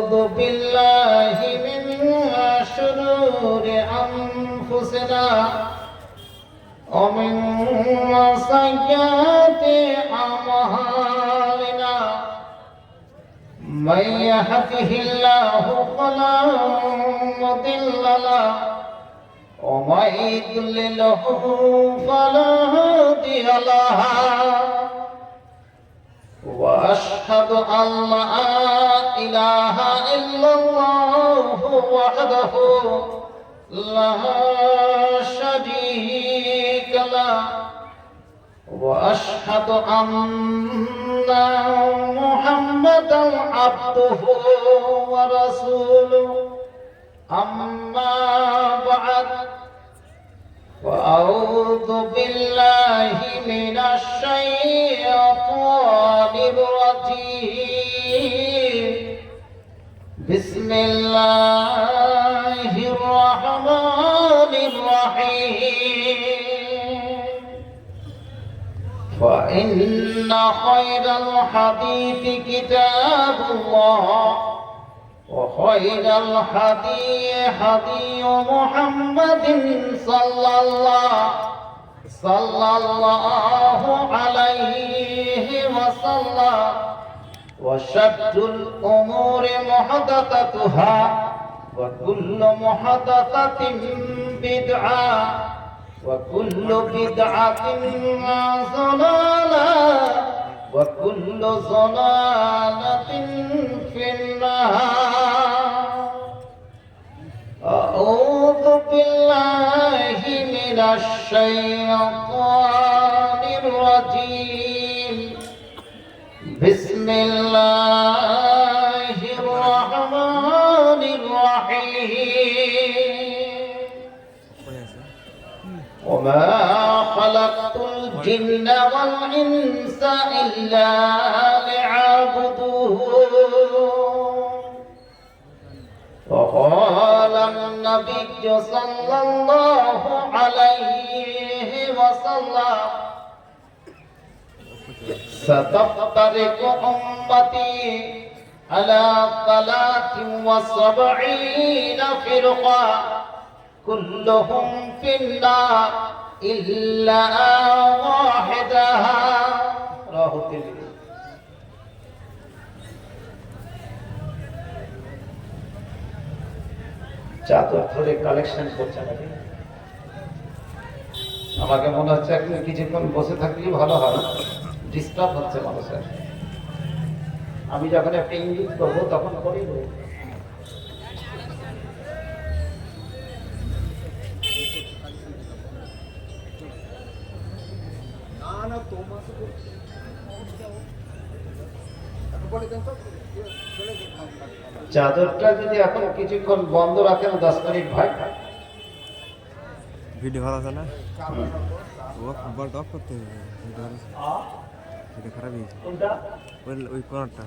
أعوذ بالله من شرور أنفسنا ومن سيئات أعمالنا من يهده الله فلا مضل له ومن يضلله فلا هادي له وأشهد أن لا إله إلا الله وحده لا شريك له وأشهد أن محمدا عبده ورسوله أما بعد وأعوذ بالله من الشيطان الرجيم بسم الله الرحمن الرحيم فإن خير الحديث كتاب الله وخير الهدي هدي محمد صلى الله عليه وسلم وشر الأمور محدثاتها وكل محدثة بدعة وكل بدعة ضلالة وكل ضلالة في النار أعوذ بالله من الشيطان الرجيم بسم الله الرحمن الرحيم وما خلقت الجن والإنس إلا ليعبدون وقال النبي صلى الله عليه وسلم ستفترق أمتي على 73 فرقة كلهم في النار إلا واحدها رواه الترمذي চাদর ধরে কালেকশন করছে নাকি আমাকে মনে হচ্ছে এখন কিছুক্ষণ বসে থাকলেই ভালো হয় ডিস্টার্ব হচ্ছে মানুষের আমি যখন একটা ইঙ্গিত করবো তখন করেই বলবো চাদরটা যদি এখন কিছুক্ষণ বন্ধ রাখেন 10 মিনিট ভাই ভিডিও ভালো আছে না ও বলটা অফ করতে হবে ভিডিও খারাপ হয়েছে কোনটা ওই কোণাটা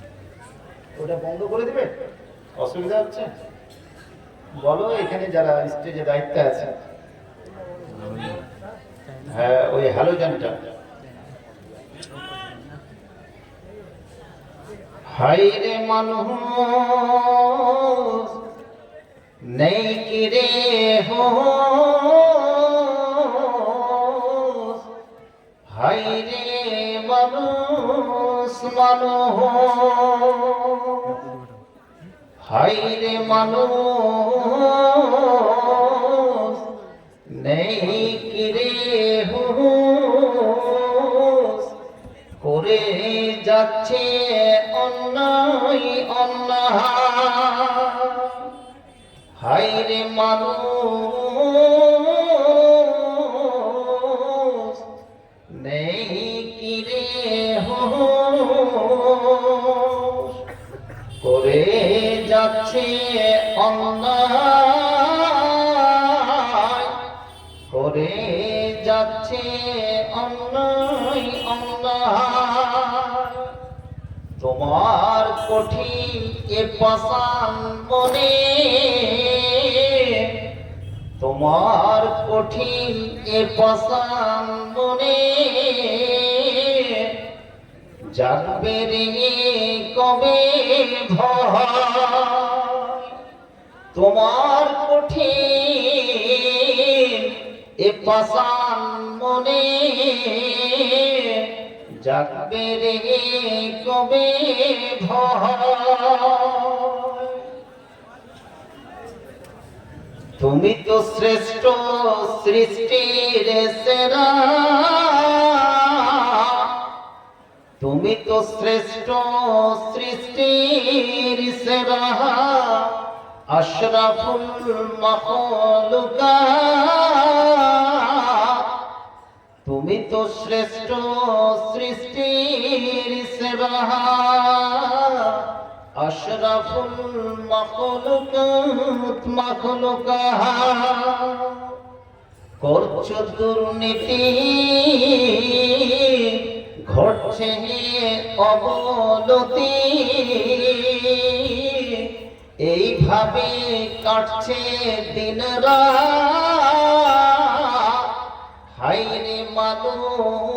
ওটা বন্ধ করে দিবে অসুবিধা হচ্ছে বলো এখানে যারা স্টেজে দায়িত্বে আছে হ্যাঁ ওই হ্যালোজেনটা হাইরে মানুষ নেই কি রে হোস হাইরে মানুষ হাইরে মানুষ নেই কি রে হোস করে যাচ্ছে অন্যায় হাইরে মানুষ নেই কি রে হোস করে যাচ্ছে অন্যায় করে যাচ্ছে অন্যায় তোমার কঠিন এ পাষাণ মনে তোমার কঠিন এ পাষাণ মনে জাগবে রে কবে ভয় তোমার কঠিন এ পাষাণ মনে জাগবে রে কবে ভয়। তুমি তো শ্রেষ্ঠ সৃষ্টির সেরা, তুমি তো শ্রেষ্ঠ সৃষ্টির সেরা, আশরাফুল মাখলুকাত। তুমি তো শ্রেষ্ঠ সৃষ্টির সেরা, আশরাফুল মাখলুকাত। করছো দুর্নীতি, ঘটছে অবনতি, এইভাবে কাটছে দিন রাত। হায়রে মানুষ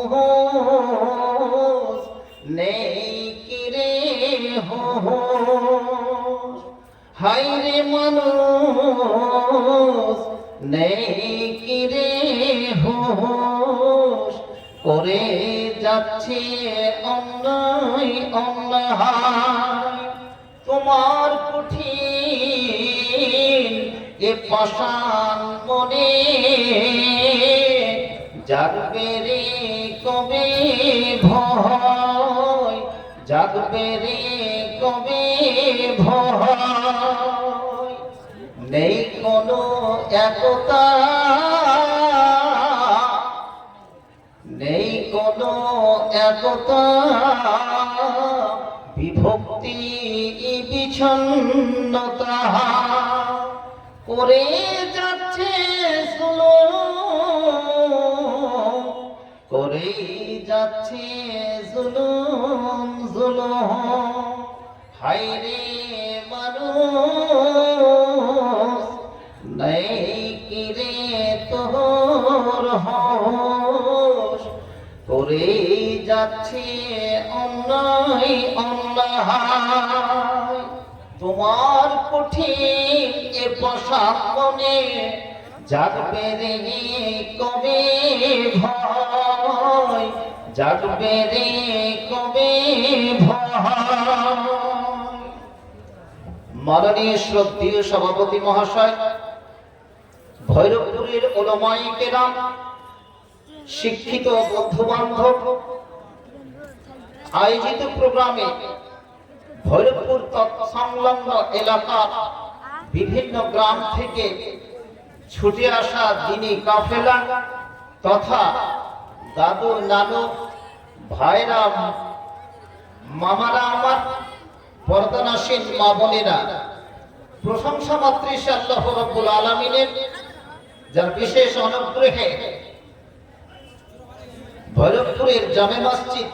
নেই কিরে হোশ, হায়রে মানুষ নেই কিরে হোশ। করে যাচ্ছে অন্যায় অন্যায়, তোমার কঠিন এ পাষাণ মনে জাগবে রে কবে ভয়, জাগবে রে কবে ভয়। নেই কোনো একতা, নেই কোনো একতা, বিভক্তি বিচ্ছিন্নতা করে যাচ্ছে জুলুম, করে যাচ্ছে জুলুম জুলুম। হায়রে মানুষ নেই কিরে তোর হোশ, করে যাচ্ছে অন্যায় অন্যায়। তোমার কঠিন এ পাষাণ মনে জাগবে রে কবে ভয়, জাগবে রে কবে ভয়। মাননীয় শ্রদ্ধেয় সভাপতি মহাশয়, ভৈরবপুরের উলামায়ে কেরাম, শিক্ষিত বন্ধু বান্ধব, আয়োজিত প্রোগ্রামে ভৈরবপুর সংলগ্ন এলাকার বিভিন্ন গ্রাম থেকে ছুটে আসা দিনী কাফেলা তথা দাদু নানু ভাইরা মামারা আমার পর্দানাসীন মা বোনেরা, প্রশংসা মাতৃ আল্লাহ রাব্বুল আলামিনের, যার বিশেষ অনুগ্রহে ভৈরবপুরের জামে মসজিদ,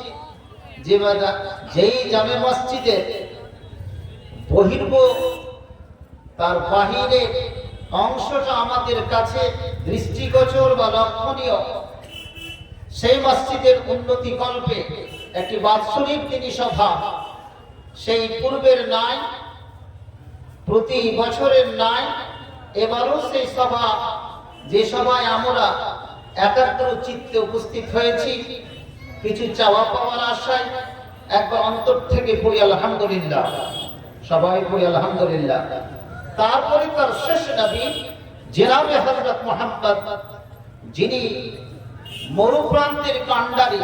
যেই জামে মসজিদে বহির্ভ তার বাহিরে অংশটা আমাদের কাছে দৃষ্টিগোচর বা লক্ষণীয়, সেই মসজিদের উন্নতি কল্পে একটি বাৎসরিক দিনী সভা, সেই পূর্বের নাই প্রতি বছরের নাই এবারও সেই সভা, যে সভায় আমরা একাগ্র চিত্তে উপস্থিত হয়েছি, কিছু চাওয়া পাওয়ার আশায় একবার অন্তর থেকে পড়ি আলহামদুলিল্লাহ, সবাই পড়ি আলহামদুলিল্লাহ। তারপরে তার শেষ নবী জনাবে হযরত মুহাম্মদ, যিনি মরুপ্রান্তের কাণ্ডারী,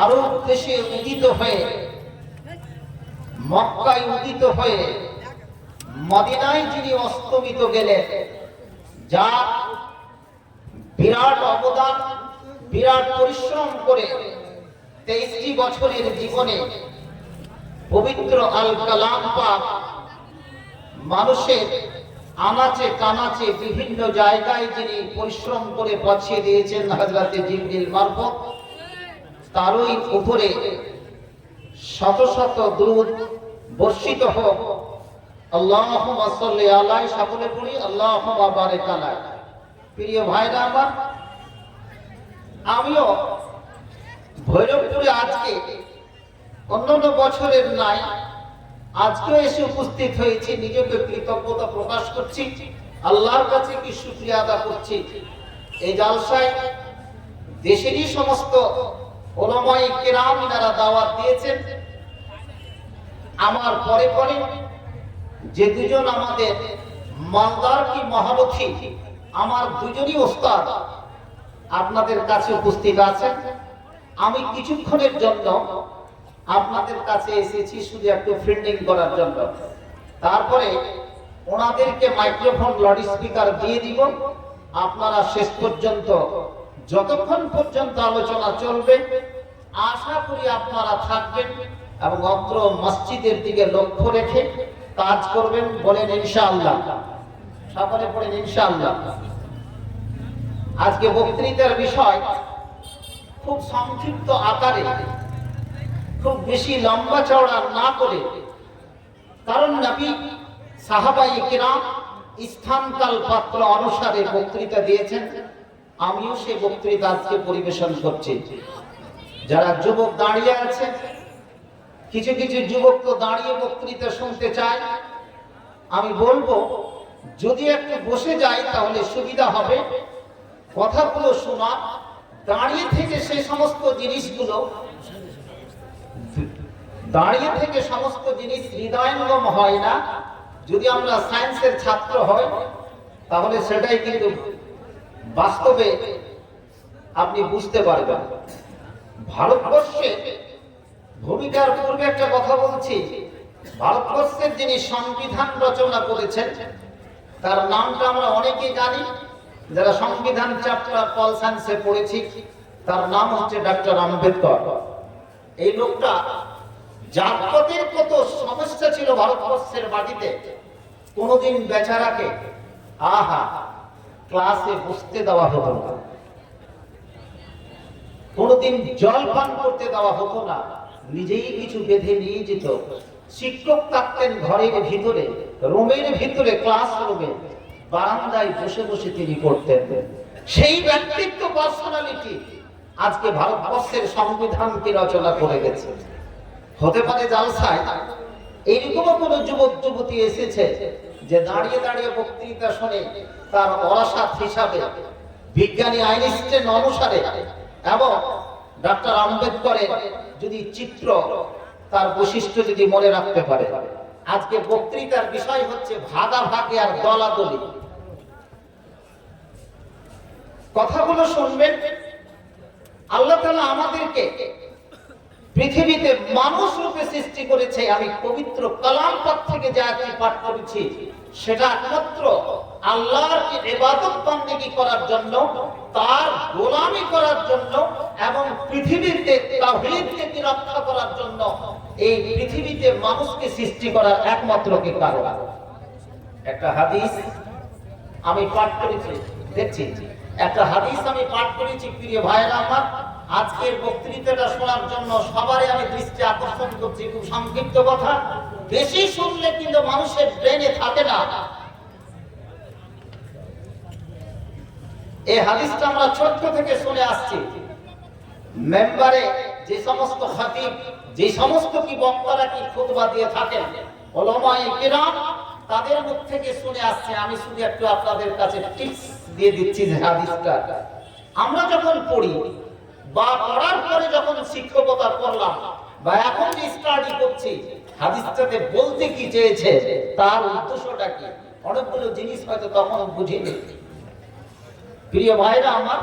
আরব দেশে উদিত হয়ে, মক্কায় উদিত হয়ে মদিনায় যিনি অস্তমিত গেলেন, যার বিরাট অবদান, বিরাট পরিশ্রম করে 23টি বছরের জীবনে পবিত্র আল কালাম পাক মানুষের আনাচে কানাচে বিভিন্ন জায়গায় যিনি পরিশ্রম করে পৌঁছিয়ে দিয়েছেন হযরতে জিবরিল মারফত, তারই উপরে শত শত দুরূদ বর্ষিত হোক। আল্লাহুম্মা সাল্লি আলাইহি, সকলে পড়ি আল্লাহুম্মা বারিক আলাইহি। প্রিয় ভাইরা আমার, আমিও ভৈরবপুরে আজকে অন্যান্য বছরের নাই আজকেও এসে উপস্থিত হয়েছি, নিজেকে কৃতজ্ঞতা প্রকাশ করছি, আল্লাহর কাছে কি শুকরিয়া আদা করছি। এই জালসায় দেশেরই সমস্ত উলামায়ে কেরাম যারা দাওয়াত দিয়েছেন, আমার পরে পরে যে দুজন আমাদের মালদার কি মহারথী, আমার দুজনই ওস্তাদ আপনাদের কাছে উপস্থিত আছেন। আমি কিছুক্ষণের জন্য আপনাদের কাছে এসেছি শুধু একটু ফিল্ডিং করার জন্য, তারপরে ওনাদেরকে মাইক্রোফোন লাউড স্পিকার দিয়ে দিব। আপনারা শেষ পর্যন্ত যতক্ষণ পর্যন্ত আলোচনা চলবে আশা করি আপনারা থাকবেন এবং অত্র মসজিদের দিকে লক্ষ্য রেখে কাজ করবেন। বলেন ইনশাআল্লাহ, সকলে পড়েন ইনশাআল্লাহ। আজকে বক্তৃতার বিষয় খুব সংক্ষিপ্ত আকারে, খুব বেশি লম্বা চওড়া না করে, কারণ নবী সাহাবায়ে কেরাম স্থানকাল পাত্র অনুসারে বক্তৃতা দিয়েছেন। আমিও সেই বক্তৃতা আজকে পরিবেশন করছি। যারা যুবক দাঁড়িয়ে আছে, কিছু কিছু যুবক তো দাঁড়িয়ে বক্তৃতা শুনতে চায়, আমি বলবো যদি একটু বসে যাই তাহলে সুবিধা হবে কথাগুলো শোনা। দাঁড়িয়ে থেকে সেই সমস্ত জিনিসগুলো, দাঁড়িয়ে থেকে সমস্ত জিনিস হৃদয়ঙ্গম হয় না। যদি আমরা সায়েন্সের ছাত্র হই তাহলে সেটাই কিন্তু বাস্তবে আপনি বুঝতে পারবেন। ভারতবর্ষে ভূমিকার পূর্বে একটা কথা বলছি, ভারতবর্ষের যিনি সংবিধান রচনা করেছেন তার নামটা আমরা অনেকেই জানি, যারা সংবিধান চ্যাপ্টার পল সায়েন্সে পড়েছি, তার নাম হচ্ছে ডক্টর আম্বেদকর। এই লোকটা জাতপাতের কত সমস্যা ছিল ভারতবর্ষের মাটিতে, কোনদিন বেচারাকে ক্লাসে বসতে দেওয়া হতো না, কোনদিন জল পান করতে দেওয়া হতো না, নিজেই কিছু বেঁধে নিয়ে যেত। শিক্ষক থাকতেন ঘরের ভিতরে, রুমের ভিতরে, ক্লাস রুমে, বারান্দায় বসে বসে তিনি পড়তেন। সেই ব্যক্তিত্ব, পার্সোনালিটি আজকে ভারতবর্ষের সংবিধানকে রচনা করে গেছে। হতে পারে জালসায় এইরকমও কোন যুবক যুবতী এসেছে যে দাঁড়িয়ে দাঁড়িয়ে বক্তৃতা শুনে তার অরাসাত হিসাবে বিজ্ঞানী আইনস্টাইন অনুসারে এবং ডক্টর আম্বেদকরের যদি চিত্র, তার বৈশিষ্ট্য যদি মনে রাখতে পারে। আজকে বক্তৃতার বিষয় হচ্ছে ভাগাভাগি আর দলাদলি। কথাগুলো শুনবেন। আল্লাহ তাআলা আমাদেরকে পৃথিবীতে মানুষ রূপে সৃষ্টি করেছে। আমি পবিত্র কালাম পাক থেকে যে আয়াতটি পাঠ করেছি সেটা একমাত্র আল্লাহর ইবাদত বন্দেগী করার জন্য, তার গোলামি করার জন্য এবং পৃথিবীতে তাওহীদকে রক্ষা করার জন্য। এই পৃথিবীতে মানুষকে সৃষ্টি করার একমাত্র কে কারণ। একটা হাদিস আমি পাঠ করেছি, দেখছি একটা হাদিস আমি পাঠ করেছি। প্রিয় ভাইরা আমার, আজকের বক্তৃতাটা শোনার জন্য সবারই আমি দৃষ্টি আকর্ষণ করছি। খুব সংক্ষিপ্ত কথা, বেশি শুনলে কিন্তু মানুষের ব্রেনে থাকে না। এই হাদিসটা আমরা ছোট্ট থেকে শুনে আসছি। মেম্বারে যে সমস্ত খতিব, যে সমস্ত কি বক্তারা কি খুতবা দিয়ে থাকেন, উলামায়ে কিরাম, তাদের মুখ থেকে শুনে আসছে। আমি শুধু একটু আপনাদের কাছে টিপস দিয়ে দিচ্ছি যে হাদিসটা আমরা যখন পড়ি বা পড়ার পরে যখন শিক্ষকতা করলাম বা এখন যে স্টাডি করছি, হাদিসটাতে বলতে কি চেয়েছে, তার উদ্দেশ্যটা কি, অনেকগুলো জিনিস হয়তো তখন বুঝিনি। প্রিয় ভাইরা আমার,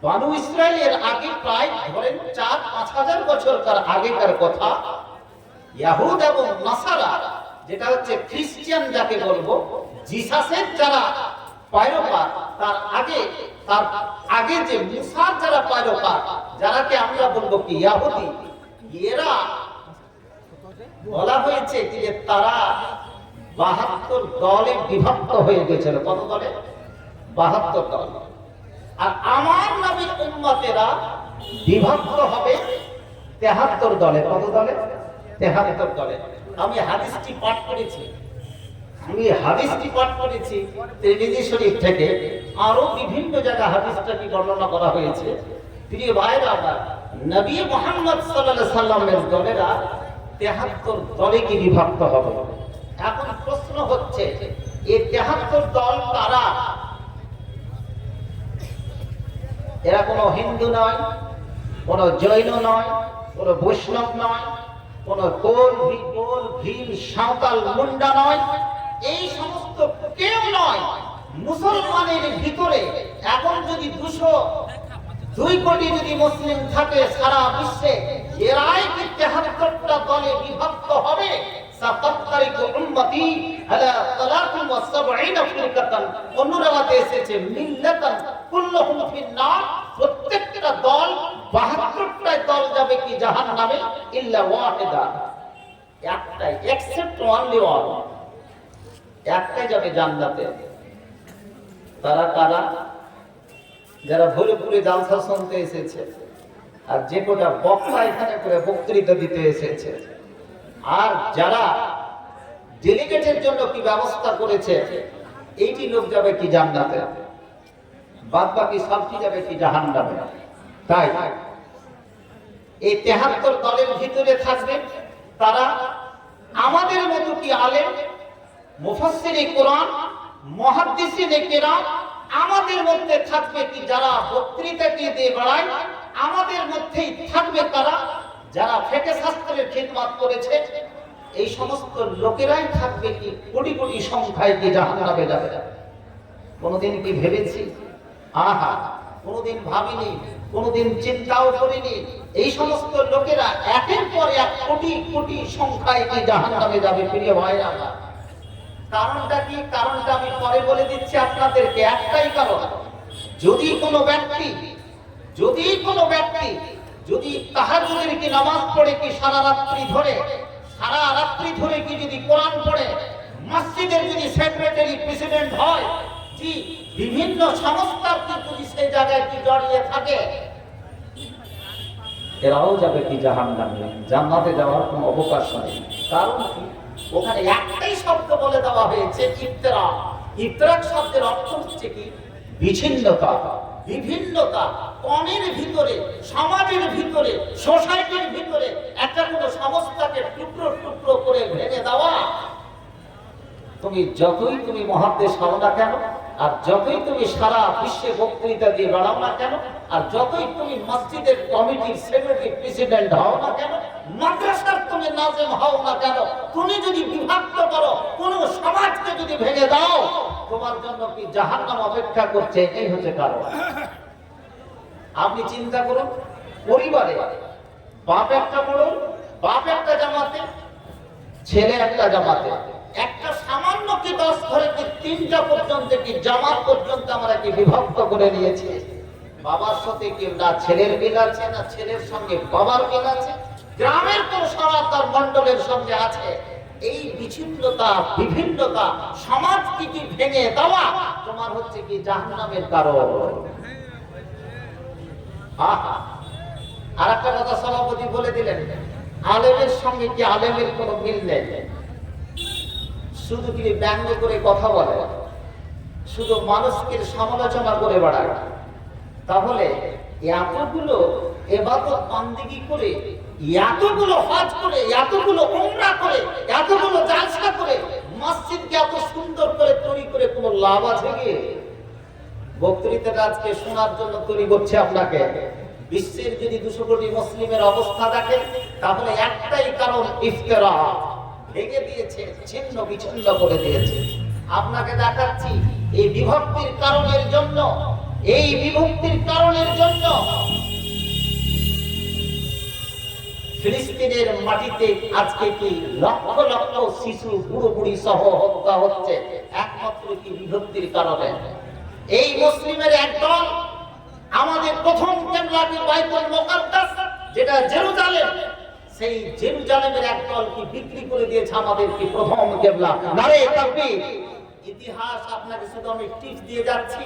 বানু ইসরায়েলের আগে প্রায় ধরেন 4-5 হাজার বছরকার আগেকার কথা, ইহুদ এবং নাসারা, যেটা হচ্ছে খ্রিস্টান যাকে বলবো, জিসাসের যারা পাইরোকার, তার আগে যে মুসার যারা পাইরোকার, যারাকে আমরা বলবো কি ইহুদি, এরা বলা হয়েছে যে তারা 72 দলে বিভক্ত হয়ে গেছিল। কত দলে? 72 দল। আর আমার নবীর উম্মতেরা বিভক্ত হবে 73 দলে। কত দলে? 73 দলে। আমি হাদিসটি পাঠ করেছি, তিরমিজি শরীফ থেকে, আরো বিভিন্ন জায়গায় হাদিসটাকে বর্ণনা করা হয়েছে। প্রিয় ভাইরা আমার, নবী মুহাম্মদ সাল্লাল্লাহু আলাইহি সাল্লামের দলেরা 73 দলে কি বিভক্ত হবে। এখন প্রশ্ন হচ্ছে এই 73 দল কারা? এরা কোনো হিন্দু নয়, কোনো জৈন নয়, কোনো বৈষ্ণব নয়, কোনো কোল ভিল সাঁওতাল মুন্ডা নয়, এই সমস্ত কেউ নয়। মুসলমানের ভিতরে এখন যদি 2 কোটি যদি মুসলিম থাকে সারা বিশ্বে, এরাই কি 73টা দলে বিভক্ত হবে? সাতাত্তারিকু উম্মতি আলা 73 ফিরকাতান, অন্য রাওয়াতে এসেছে মিল্লাতান কুল্লুহুম ফিন্নার, প্রত্যেকটা দল 72টা দল যাবে কি জাহান্নামে, ইল্লা ওয়াহিদা, একটাই, এক্সেপ্ট অনলি ওয়ান, একটাই যাবে জান্নাতে। তারা কারা? যারা ভোরপুরে জালসা শুনতে এসেছে, আর যে কোটা বক্তা এখানে করে বক্তৃতা দিতে এসেছে, আর যারা ডেলিগেটের জন্য কি ব্যবস্থা করেছে, এইটি লোক যাবে কি জান্নাতে, বাদ বাকি সবটি যাবে কি জাহান্নামে। তাই এই 73 দলের ভিতরে থাকবে তারা আমাদের মতো কি আলেম, মুফাসসিরে কোরআন, মুহাদ্দিসিনে কেরাম, আমাদের মধ্যে থাকবে কি যারা বক্তৃতা দিয়ে বেড়ায়, আমাদের মধ্যেই থাকবে তারা যারা ফিকহ শাস্ত্রের খিদমত করেছে, এই সমস্ত লোকেরাই থাকবে কি কোটি কোটি সংখ্যায় কি জাহান্নামে যাবে। কোনোদিন কি ভেবেছি? আহা, কোনোদিন ভাবিনি, কোনোদিন চিন্তাও করিনি এই সমস্ত লোকেরা একের পর এক কোটি কোটি সংখ্যায় কি জাহান্নামে যাবে। প্রিয় ভাইরা, কারণটা কি? কারণটা আমি পরে বলে দিচ্ছি আপনাদেরকে। একটাই কারণ, যদি কোনো ব্যক্তি যদি তাহাজ্জুদের কি নামাজ পড়ে কি সারা রাত্রি ধরে কি যদি কোরআন পড়ে, মসজিদের যদি সেক্রেটারি প্রেসিডেন্ট হয়, কি বিভিন্ন সংস্থার কি যদি সেই জায়গায় কি জড়িয়ে থাকে, এরাও যাবে কি জাহান্নামে, জান্নাতে যাওয়ার কোনো অবকাশ নেই। কারণ কি? ওখানে একটাই শব্দ বলে দেওয়া হয়েছে, ইফতিরাক। ইফতিরাক শব্দের অর্থ হচ্ছে কি? বিচ্ছিন্নতা, বিভিন্নতা, কমের ভিতরে, সমাজের ভিতরে, সোসাইটির ভিতরে একটা কোনো সংস্থাকে টুকরো টুকরো করে ভেঙে দেওয়া। তুমি যতই তুমি মহাদেশ হও না কেন, আর যতই তুমি সারা বিশ্বে বক্তৃতা দিয়ে বেড়াও না কেন, আর যতই তুমি মসজিদের কমিটির সেক্রেটারি প্রেসিডেন্ট হও না কেন, মাদ্রাসার তুমি নাজেম হও না কেন, তুমি যদি বিভক্ত করো, কোন সমাজকে যদি ভেঙে দাও, তোমার জন্য কি জাহান্নাম অপেক্ষা করছে। এই হচ্ছে কারণ। আপনি চিন্তা করুন, পরিবারে বাপ একটা বলুন, বাপ একটা জামাতে, ছেলে একটা জামাতে, একটা সামান্য কি 10 ঘরে কি 3টা পর্যন্ত কি জামাত পর্যন্ত আমরা কি বিভক্ত করে নিয়েছি। বাবার সাথে কি না ছেলের মিল আছে, না ছেলের সঙ্গে বাবার মিল আছে, গ্রামের কোন সনাতন মণ্ডলের সঙ্গে আছে। এই বিচ্ছিন্নতা, বিভিন্নতা, সমাজ কি ভেঙে দেওয়া তোমার হচ্ছে কি জাহান্নামের কারণ। আর একটা কথা সভাপতি বলে দিলেন, আলেমের সঙ্গে কি আলেমের কোনো মিল নেই, শুধু কি ব্যঙ্গ করে কথা বলে, শুধু মানুষকে সমালোচনা করে বেড়ায়। তাহলে এতগুলো ইবাদত বান্দেগি করে, এতগুলো হজ করে, এতগুলো উমরা করে, এতগুলো জালসা করে, মসজিদকে এত সুন্দর করে তৈরি করে কোনো লাভ আছে কি? বক্তৃতাটা আজকে শোনার জন্য তৈরি করছে আপনাকে। বিশ্বের যদি 200 কোটি মুসলিমের অবস্থা দেখেন, তাহলে একটাই কারণ, ইফতিরা। ভেঙে দিয়েছে, ছিন্ন বিচ্ছিন্ন করে দিয়েছে। আপনাকে দেখাচ্ছি এই বিভক্তির কারণের জন্য, ফিলিস্তিনের মাটিতে আজকে কি লক্ষ লক্ষ শিশু, বুড়ো বুড়ি সহ হত্যা হচ্ছে, একমাত্র কি বিভক্তির কারণে। এই মুসলিমের একদল আমাদের প্রথম কিবলাকে বাইতুল মুকাদ্দাস, যেটা জেরুজালেম, সেই জেরুজালেমের একদল কি বিক্রি করে দিয়েছে আমাদের কি প্রথম কিবলা। নারে তাকবীর। ইতিহাস আপনাকে শুধু আমি টিপস দিয়ে যাচ্ছি।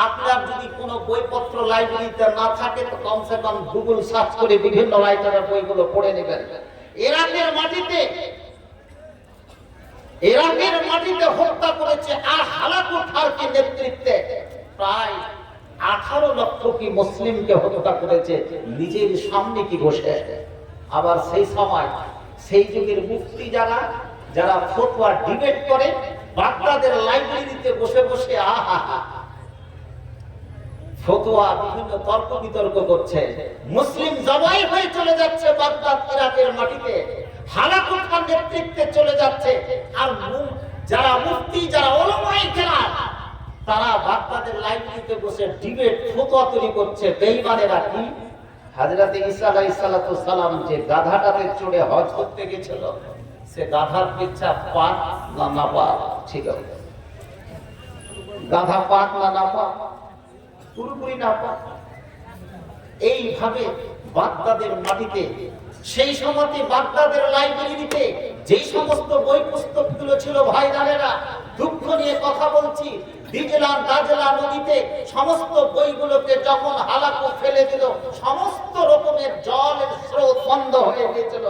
আপনার যদি কোনো বইপত্র লাইব্রেরিতে না থাকে, তো কমসে কম গুগল সার্চ করে বিভিন্ন রাইটারের বইগুলো পড়ে নেবেন। ইরাকের মাটিতে হত্যা করেছে আর হালাকু খারকির নেতৃত্বে প্রায় 18 লক্ষ কি মুসলিমকে হত্যা করেছে নিজের সামনে কি বসে। আবার সেই সময় সেই যুগের মুফতি যারা যারা ফতোয়া ডিবেট করে বাগদাদের লাইব্রেরিতে বসে বসে আহা ফতোয়া বিভিন্ন তর্ক বিতর্ক করছে। মুসলিম জবাই হয়ে চলে যাচ্ছে বাগদাদ ইরাকের মাটিতে, হালাকুল খান নেতৃত্বে চলে যাচ্ছে। আর যারা মুফতি যারা উলামায়ে কেরাম তারা বাগদাদের লাইব্রেরিতে বসে ডিবেট ফতোয়া তৈরি করছে। বেঈমানেরা কি হযরত ঈসা আলাইহিস সালাতু সালাম যে গাধাটাতে চড়ে হজ করতে গিয়েছিল, সে গাধার পিচ্ছা পাক না নাপাক ছিল? গাধা পাক না নাপাক? পুরোপুরি নাপাক। এইভাবে বাগদাদের মাটিতে সেই সময়তে বাগদাদের লাইব্রেরিতে যেই সমস্ত বই পুস্তকগুলো ছিল, ভাই জানেরা দুঃখ নিয়ে কথা বলছি, দিজলা দাজলা নদীতে সমস্ত বইগুলোকে যখন হালাকু ফেলে দিল, সমস্ত রকমের জলের স্রোত বন্ধ হয়ে গিয়েছিল।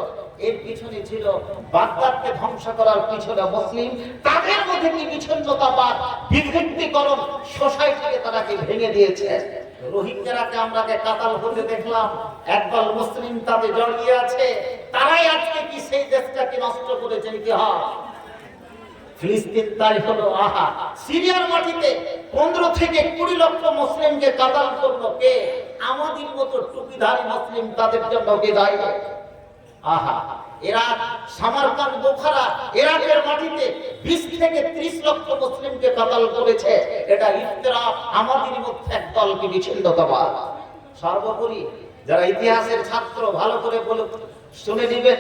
এর পিছনে ছিল বাগদাদকে ধ্বংস করার পিছনে মুসলিম, তাদের মধ্যে কি বিচ্ছিন্নতাবাদ বিভক্তিকরণ সোসাইটিকে তারাকে ভেঙে দিয়েছে। রোহিঙ্গারাকে আমরা কাতাল হতে দেখলাম, একদল মুসলিম তাদের জড়িয়ে আছে, তারাই আজকে কি সেই দেশটাকে নষ্ট করেছে কি? হয় ফিলিস্তিন তাই হলো আহা, সিরিয়ার মাটিতে 15 থেকে 20 লক্ষ মুসলিমকে কাতাল করলো কে? আমাদের মতো টুপিধারী মুসলিম, তাদের জন্য কে দায়ী? আহা, ইরাক, সামারকান্দ, বোখারা, ইরাকের মাটিতে 20 থেকে 30 লক্ষ মুসলিমকে কাতাল করেছে। এটা ইফতিরা, আমাদের মধ্যে একদল কি বিচ্ছিন্নতাবাদ। সর্বোপরি যারা ইতিহাসের ছাত্র ভালো করে বলে শুনে নেবেন,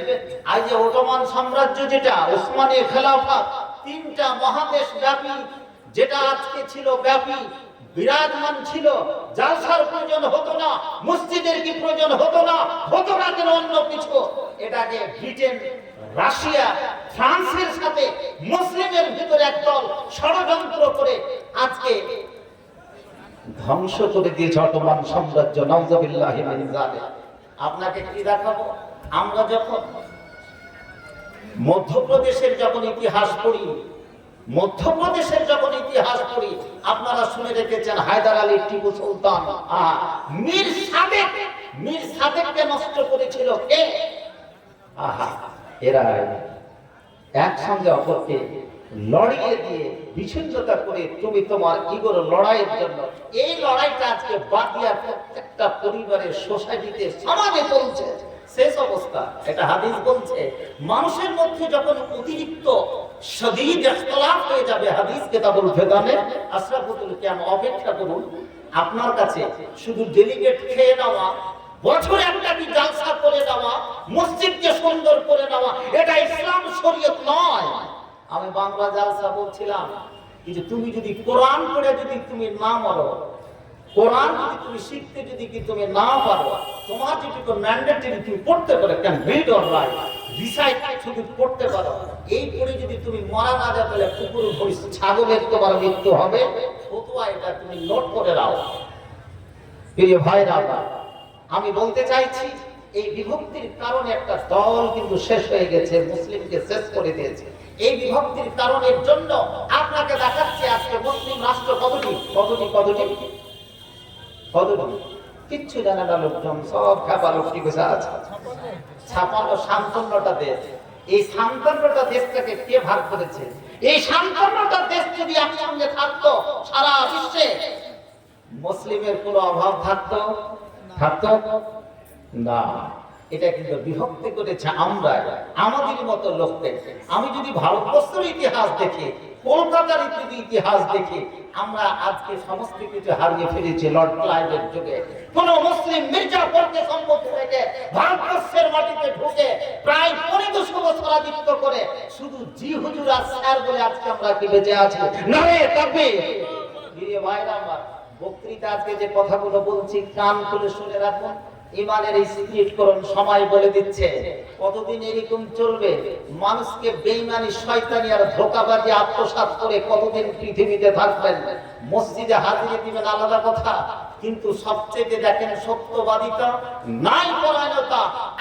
আজ যে ওটোমান সাম্রাজ্য যেটা ওসমানী খেলাফত 3টা মহাদেশ ব্যাপী যেটা আজকে ছিল ব্যাপী বিরাজমান ছিল, জালসার প্রয়োজন হতো না, মসজিদের কি প্রয়োজন হতো না, হতো না কেন অন্য কিছু? এটাকে ব্রিটেন, রাশিয়া, ফ্রান্সের সাথে মুসলিমের ভিতরে একদল ষড়যন্ত্র করে আজকে ধ্বংস করে দিয়েছে অটোমান সাম্রাজ্য। নাউযুবিল্লাহি মিন যালিক। আপনাকে কি দেখাবো? আমরা যখন মধ্যপ্রদেশের যখন ইতিহাস পড়ি, আপনারা শুনে রেখেছেন হায়দার আলী, টিপু সুলতান, মীর সাদেককে নষ্ট করেছিল কে? আহা, এরা একসঙ্গে অপরকে লড়িয়ে দিয়ে বিচ্ছিন্নতা করে তুমি তোমার ইগোর লড়াইয়ের জন্য, এই লড়াইটা আজকে বাদিয়ার প্রত্যেকটা পরিবারের সোসাইটিতে সমাজে চলছে। শেষ অবস্থা এটা হাদিস বলছে, মানুষের মধ্যে যখন অতিরিক্ত শদীদ ইখতিলাফ হয়ে যাবে, হাদিস কিতাবুল ফিতানে আশরাফুল কিয়াম, অপেক্ষা করুন, আপনার কাছে শুধু ডেলিগেট খেয়ে নেওয়া, বছরে একটা কি জালসা করে নেওয়া, মসজিদকে সুন্দর করে নেওয়া, এটা ইসলাম শরীয়ত নয়। আমি বাংলা জালসা বলছিলাম, কিন্তু তুমি যদি কোরআন পড়ে যদি তুমি না মরো, কোরআন যদি তুমি শিখতে যদি কি তুমি না পারো, তোমার যেটুকু ম্যান্ডেটরি তুমি পড়তে পারো, can read or right, recite শুধু পড়তে পারো, এই পড়ে যদি তুমি মারা না যায় তাহলে কুকুর ভরিস ছাগলের তোমার মৃত্যু হবে। ফতোয়া এটা তুমি নোট করে নাও। প্রিয় ভাইরা, আমি বলতে চাইছি এই বিভক্তির কারণে একটা দল কিন্তু শেষ হয়ে গেছে, মুসলিমকে শেষ করে দিয়েছে। এই বিভক্তির কারণের জন্য আপনাকে দেখাচ্ছে আজকে মুসলিম রাষ্ট্র কতটি কিচ্ছু জানে না লোকজন, সব খাবার লোকটি বসে আছে। 56-57টা দেশ, এই 57টা দেশটাকে কে ভাগ করেছে? এই 57টা দেশ যদি একসঙ্গে থাকতো, সারা বিশ্বে মুসলিমের কোনো অভাব থাকতো না। এটা কিন্তু বিভক্তি করেছে আমরা, আমাদের মতো লোককে। আমি যদি ভারতবর্ষের ইতিহাস দেখি, কলকাতার ইতিহাস দেখি, আমরা আজকে সমস্ত কিছু হারিয়ে ফেলেছি লর্ড ক্লাইভের যুগে। কোন মুসলিম মির্জাপুরকে সম্মুখে রেখে ভারতবর্ষের মাটিতে ঢুকে প্রায় 1500 বছর রাজত্ব করে শুধু জি হুজুর আর স্যার বলে আজকে আমরা কি বেঁচে আছি? নারে তাকবীর! প্রিয় ভাইরা আমার, বক্তৃতা আজকে যে কথাগুলো বলছি কান খুলে শুনে রাখুন। ইমানের এই স্পিরিটকরণ সময় বলে দিচ্ছে কতদিন এরকম চলবে। মানুষকে বেঈমানি, শয়তানি আর ধোঁকাবাজি আত্মসাৎ করে কতদিন পৃথিবীতে থাকবেন। মসজিদে হাজিরি দিবেন আলাদা কথা, কিন্তু সবচেয়ে দেখেন সত্যবাদিতা, নাই পরায়ণতা,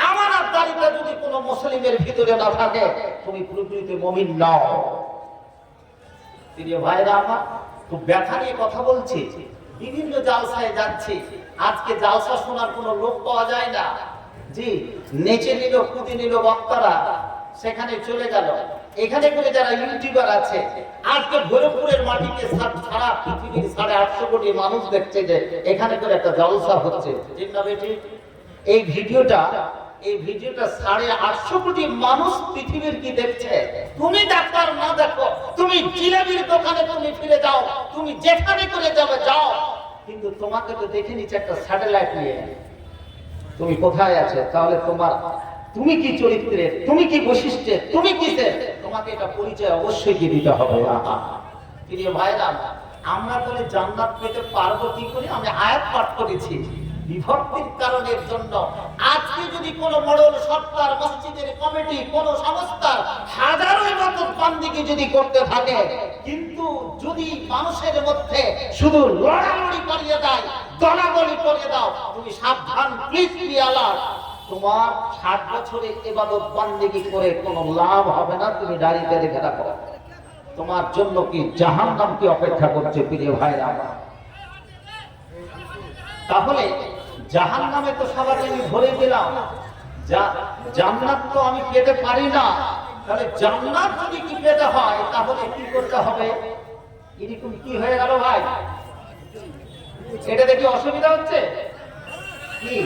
আমানতদারিতা যদি কোনো মুসলিমের ভিতরে না থাকে, তুমি পুরোপুরিতে মুমিন নও। প্রিয় ভাইরা আমার, খুব ব্যথা নিয়ে কথা বলছি। বিভিন্ন জালসায় যাচ্ছি, আজকে জালসা শোনার কোনো লোক পাওয়া যায় না। জি নেচে নিল কুদি নিল বক্তারা, সেখানে চলে গেল। এখানে করে যারা ইউটিউবার আছে, আজকে ভৈরবপুরের মাটিতে সারা পৃথিবীর 850 কোটি মানুষ দেখছে যে এখানে করে একটা জলসা হচ্ছে, ঠিক না বেটি? এই ভিডিওটা 850 কোটি মানুষ পৃথিবীর কি দেখছে? তুমি ডাক্তার না দেখো, তুমি জিলাপির দোকানে তুমি ফিরে যাও, তুমি যেখানে করে যাবে যাও, কিন্তু তোমাকে তো দেখে নিচ্ছে একটা স্যাটেলাইট নিয়ে। তুমি কোথায় আছো? তাহলে তুমি কি চরিত্রের, তুমি কি বৈশিষ্ট্যের, তুমি কিসের, তোমাকে এটা পরিচয় অবশ্যই কি দিতে হবে। প্রিয় ভাইরা, আমরা তাহলে জান্নাত পেতে পারবো কি করে? আমি আয়াত পাঠ করেছি বিভক্তির কারণের জন্য। আজকে যদি কোন মডেল সরকার, মসজিদের কমিটি, কোন সংস্থার হাজারো ইবাদত বান্দিকে যদি করতে থাকে, কিন্তু যদি মানুষের মধ্যে শুধু লড়ালড়ি করিয়ে দেয়, দলাদলি করিয়ে দাও, তুমি সাবধান প্লিজ আল্লাহ, তোমার 60 বছরে ইবাদত বান্দিগি করে কোনো লাভ হবে না। তুমি দাঁড়িয়ে রেখে রাখো, তোমার জন্য কি জাহান্নাম কি অপেক্ষা করছে প্রিয় ভাইরা। তাহলে জাহান্নামে তো সবাইকে আমি ধরে দিলাম, জান্নাত তো আমি পেতে পারি না। তাহলে জান্নাত যদি কি পেতে হয় তাহলে কি করতে হবে? এরকম কি হয়ে গেল ভাই? এটা দেখি অসুবিধা হচ্ছে কি?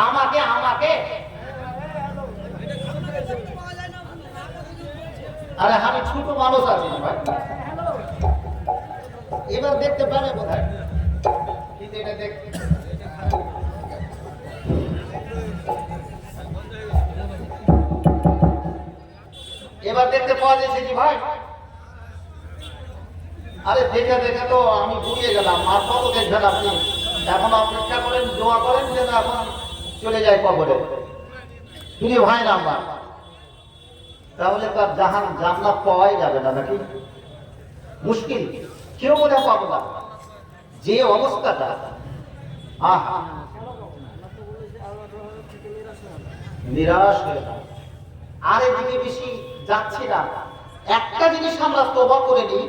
আমাকে আরে আমি ছোট মানুষ আছি না ভাই, এবার দেখতে পারে বোধহয়, কিন্তু এটা দেখতে এবার দেখতে পাওয়া যাচ্ছে কি ভাই? আরে দেখে তো আমি ঘুরিয়ে গেলাম, আর কত দেখবেন আপনি? এখন অপেক্ষা করেন, দোয়া করেন যেন এখন চলে যায় কবরে। প্রিয় ভাই না আমার, তাহলে তো আর জান্নাত পাওয়াই যাবে না নাকি? মুশকিল, কেউ বোধ হয় পাবো না। যে অবস্থাটা, আহা নিরাশ হয়ে যায়। আর এদিকে বেশি যাচ্ছি না। একটা জিনিস আমরা তওবা করে নিই,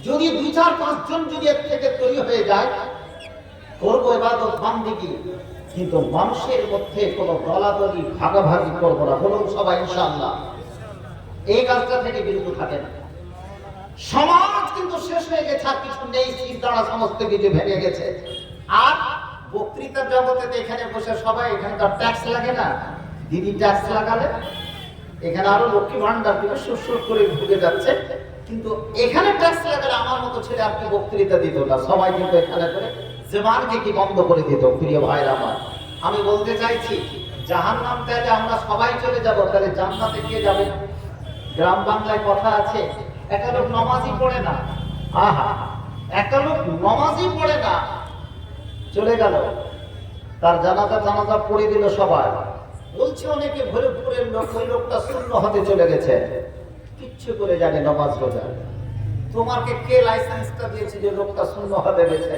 যদি 2-4-5 জন যদি এর থেকে তৈরি হয়ে যায়, করবো ইবাদত বান্দিগি, কিন্তু মানুষের মধ্যে কোনো দলাদলি ভাগাভাগি করবো না। বলুন সবাই ইনশাআল্লাহ। এই কাজটা থেকে বিরত থাকে না। সমাজ কিন্তু শেষ হয়ে গেছে, আর কিছু নেই, চিন্তাটা সমস্ত কিছু ভেঙে গেছে। আর বক্তৃতার জগতে এখানে বসে সবাই, এখানকার ট্যাক্স লাগে না, দিদি ট্যাক্স লাগালে এখানে আরো লক্ষ্মী ভান্ডার থেকে সুর করে ঢুকে যাচ্ছে, কিন্তু এখানে ট্যাক্স লাগালে আমার মতো ছেলে আপনি বক্তৃতা দিত না, সবাই কিন্তু এখানে করে জবানকে কি বন্ধ করে দিত। প্রিয় ভাইরা আমার, আমি বলতে চাইছি জাহান্নাম তাহলে আমরা সবাই চলে যাব, তাহলে জান্নাতে কে যাবে? গ্রাম বাংলায় কথা আছে, একটা লোক নামাজই পড়ে না, আহা একটা লোক নামাজই পড়ে না, চলে গেল, তার জানাজা পড়ে দিল সবাই। বলছে অনেকে ভৈরবপুরের লোক, ওই লোকটা শূন্য হতে চলে গেছে, কিচ্ছু করে জানে নামাজ রোজা। তোমাকে কে লাইসেন্সটা দিয়েছে যে লোকটা শূন্য হতে গেছে?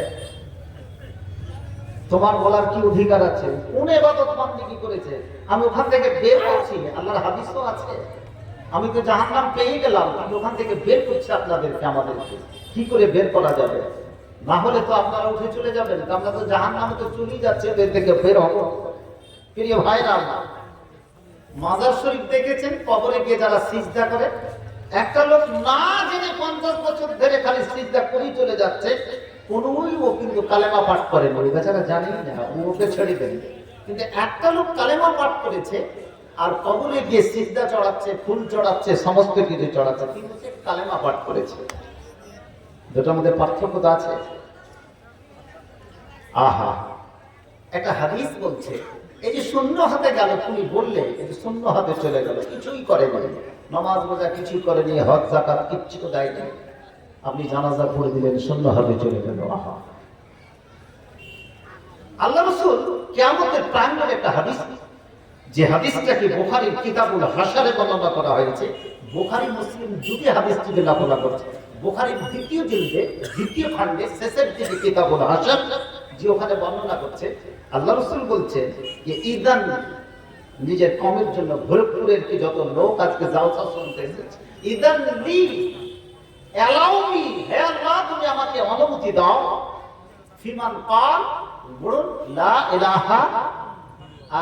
তোমার বলার কি অধিকার আছে? কোন ইবাদত বান্দিগি করেছে? আমি ওখান থেকে বের করছি, আল্লাহর হাদিসও আছে। আমি তো জাহান্নাম পেয়ে গেলাম, কিন্তু ওখান থেকে বের করছি আপনাদেরকে, আমাদেরকে কি করে বের করা যাবে? না হলে তো আপনারা উঠে চলে যাবেন, আমরা তো জাহান্নামে তো চলেই যাচ্ছে, এর থেকে বের হবো। প্রিয় ভাইরা, মাজার শরীফ দেখেছেন, কবরে গিয়ে যারা সিজদা করে, একটা লোক না জেনে 50 বছর ধরে খালি সিজদা করেই চলে যাচ্ছে, কোনোই ও কিন্তু কালেমা পাঠ করেন, ওই বেচারা জানেই না, ওকে ছেড়ে দেন। কিন্তু একটা লোক কালেমা পাঠ করেছে আর কবরে গিয়ে সিজদা চড়াচ্ছে, ফুল চড়াচ্ছে, সমস্ত কিছু চড়াচ্ছে, কিন্তু সে কালেমা পাঠ করেছে। দুটোর মধ্যে পার্থক্য তো আছে। আহা, একটা হাদিস বলছে, এই যে শূন্য হাতে গেল, তুমি বললে এই যে শূন্য হাতে চলে গেল, কিছুই করেনি, নামাজ রোজা কিছুই করেনি, হজ যাকাত কিচ্ছু দেয়নি, আপনি জানাজা পড়ে দিলেন, শূন্য হাতে চলে গেল। আহা, আল্লাহ রাসূল কিয়ামতের প্রাঙ্গণে একটা হাদিস, যে হাদিসটাকে বুখারীর কিতাবুল হাশারে বর্ণনা করা হয়েছে, বুখারী মুসলিম দুটি হাদিসটিকে নকল করছে। বুখারীর দ্বিতীয় জিলদে, দ্বিতীয় খণ্ডে শেষের দিকে কিতাবুল হাশার, যে ওখানে বর্ণনা করছে, আল্লাহ রাসূল বলছেন যে ইদান, নিজের কমের জন্য ভৈরবপুরের কি যত লোক আজকে জালসা শুনতে এসেছে, ইদান লি, অ্যালাউ মি, হে আল্লাহ তুমি আমাকে অনুমতি দাও, ফিমান কাল, বলুন লা ইলাহা,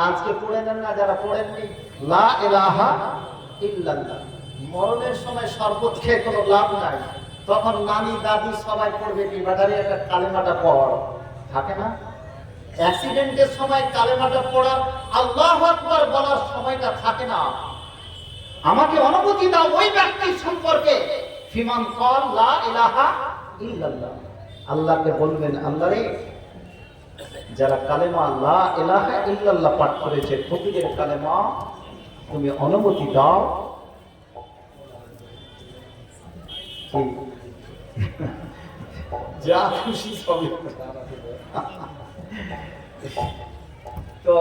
আজকে পড়ে নেন না যারা পড়েননি, লা ইলাহা ইল্লাল্লাহ। মরণের সময় শরবত খেয়ে কোনো লাভ নাই, তখন নানি দাদি সবাই পড়বে কি বাজারে একটা কালেমাটা পড় থাকে না। অ্যাক্সিডেন্টের সময় কালেমাটা পড়ার, আল্লাহু আকবার বলার সময়টা থাকে না। আমাকে অনুমতি দাও ওই ব্যক্তির সম্পর্কে, ফিমান কল লা ইলাহা ইল্লাল্লাহ। আল্লাহকে বলবেন, আল্লাহ রে, যারা কালেমা লা ইলাহা ইল্লাল্লাহ পাঠ করেছে, ফকিরের কালেমা তুমি অনুমতি দাও। যা খুশি সবই। তো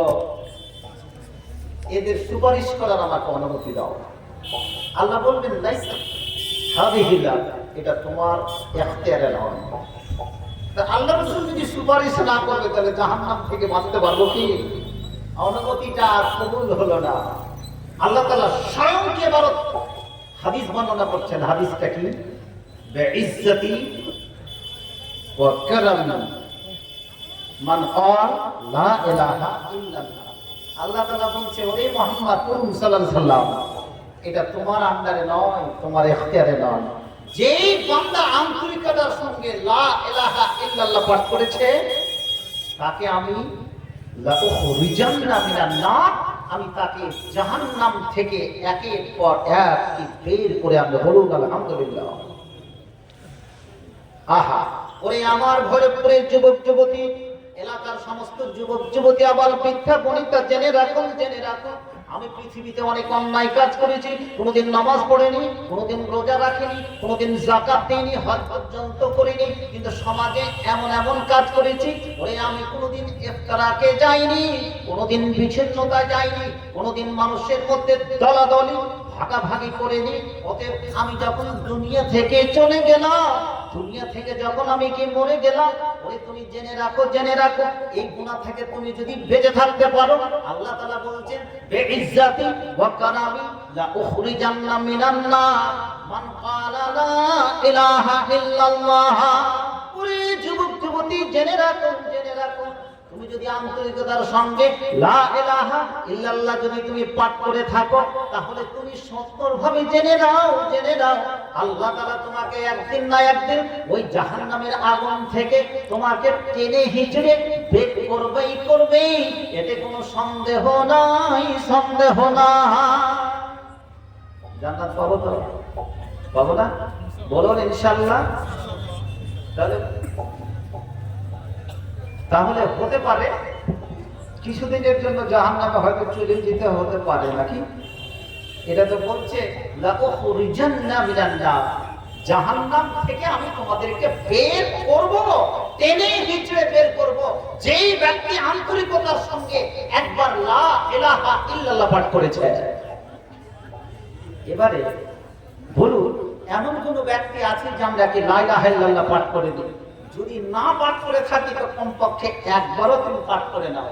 এদের সুপারিশ করার আমাকে অনুমতি দাও। আল্লাহ বলবেন লাইসা হাদিহিলা, এটা তোমার ইখতিয়ারে নয়। তা আল্লাহ রাসূল যদি সুপারিশ না করবে তাহলে জাহান্নাম থেকে বাঁচতে পারবো কি? অনুমতিটা কবুল হলো না। আল্লাহ তাআলা স্বয়ং এবার হাদিস বর্ণনা করছেন। হাদিসটা কি? বিইজ্জতি ওয়া কারামি মান ক্বাল লা ইলাহা ইল্লাল্লাহ। আল্লাহ তাআলা বলছে, ওরে মুহাম্মদ সাল্লাল্লাহু আলাইহি সাল্লাম, এটা তোমার আন্ডারে নয়, তোমার ইখতিয়ারে নয়। যেই বান্দা আন্তরিকতার সঙ্গে লা ইলাহা ইল্লাল্লাহ পাঠ করেছে, তাকে আমি লা উখরিজান্না মিনান নার, আমি তাকে জাহান্নাম থেকে একের পর এক বের করে আনবো। বলুন আলহামদুলিল্লাহ। আহা, ওরে আমার ভরপুরের যুবক যুবতী, এলাকার সমস্ত যুবক যুবতী, আবার বৃদ্ধা বনিতা, জেনে রাখুন, জেনে রাখুন, আমি পৃথিবীতে অনেক অন্যায় কাজ করেছি, কোনোদিন নামাজ পড়িনি, কোনোদিন রোজা রাখিনি, কোনোদিন যাকাত দিইনি, হজ পর্যন্ত করিনি, কিন্তু সমাজে এমন এমন কাজ করেছি, ওরে আমি কোনোদিন ইফতারাকে যাইনি, কোনোদিন বিচ্ছিন্নতায় যাইনি, কোনোদিন মানুষের মধ্যে দলাদলি ভাগাভাগি করিনি। অতএব আমি যখন দুনিয়া থেকে চলে গেলাম, দুনিয়া থেকে যখন আমি কি মরে গেলাম, ওরে তুমি জেনে রাখো, জেনে রাখো, এই গুনাহ থেকে তুমি যদি বেঁচে থাকতে পারো, আল্লাহ তাআলা বলছেন বিইজ্জাতি ওয়া কারামি লা উখরিজান্না মিনান নার মান ক্বালা লা ইলাহা ইল্লাল্লাহ। ওরে যুবক যুবতী, জেনে রাখো, জেনে রাখো, তুমি যদি আন্তরিকতার সঙ্গে লা ইলাহা ইল্লাল্লাহ যদি তুমি পাঠ করে থাকো, তাহলে তুমি সত্যভাবে জেনে নাও, জেনে নাও, আল্লাহ তাআলা তোমাকে একদিন না একদিন ওই জাহান্নামের আগুন থেকে তোমাকে টেনে হিচড়ে বের করবেই করবে, এতে কোনো সন্দেহ নাই, সন্দেহ না। জান্নাত পাবো তো? পাবো না? বলুন ইনশাআল্লাহ। তাহলে হতে পারে কিছুদিনের জন্য জাহান্নামে হয়তো চলে যেতে হতে পারে নাকি? এটা তো বলছে লা উখরিজান্না মিনান নার, জাহান্নাম থেকে আমি তোমাদেরকে বের করব, টেনে হিচড়ে বের করব, যেই ব্যক্তি আন্তরিকতার সঙ্গে একবার লা ইলাহা ইল্লাল্লাহ পাঠ করেছে। এবারে বলুন, এমন কোন ব্যক্তি আছে যে আমরা কি লা ইলাহা ইল্লাল্লাহ পাঠ করে দিই? যদি না পাঠ করে থাকি তো কমপক্ষে একবারও তুমি পাঠ করে নাও।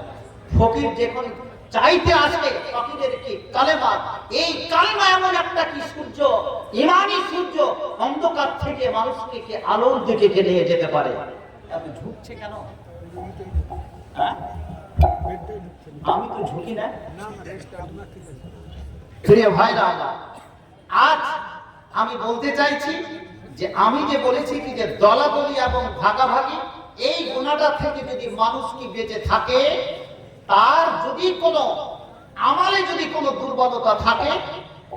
ফকির যখন চাইতে আসে ফকিরের কি কালেমা, এই কালেমা এমন একটা কি সূর্য, ইমানি সূর্য, অন্ধকার থেকে মানুষকে কি আলোর দিকে নিয়ে যেতে পারে। আপনি ঝুঁকছে কেন? হ্যাঁ, আমি তো ঝুঁকি না। প্রিয় ভাইরা, আজ আমি বলতে চাইছি যে আমি যে বলেছি কি যে দলাদলি এবং ভাগাভাগি, এই গুণাটা থেকে যদি মানুষ কি বেঁচে থাকে, তার যদি কোনো আমালে যদি কোনো দুর্বলতা থাকে,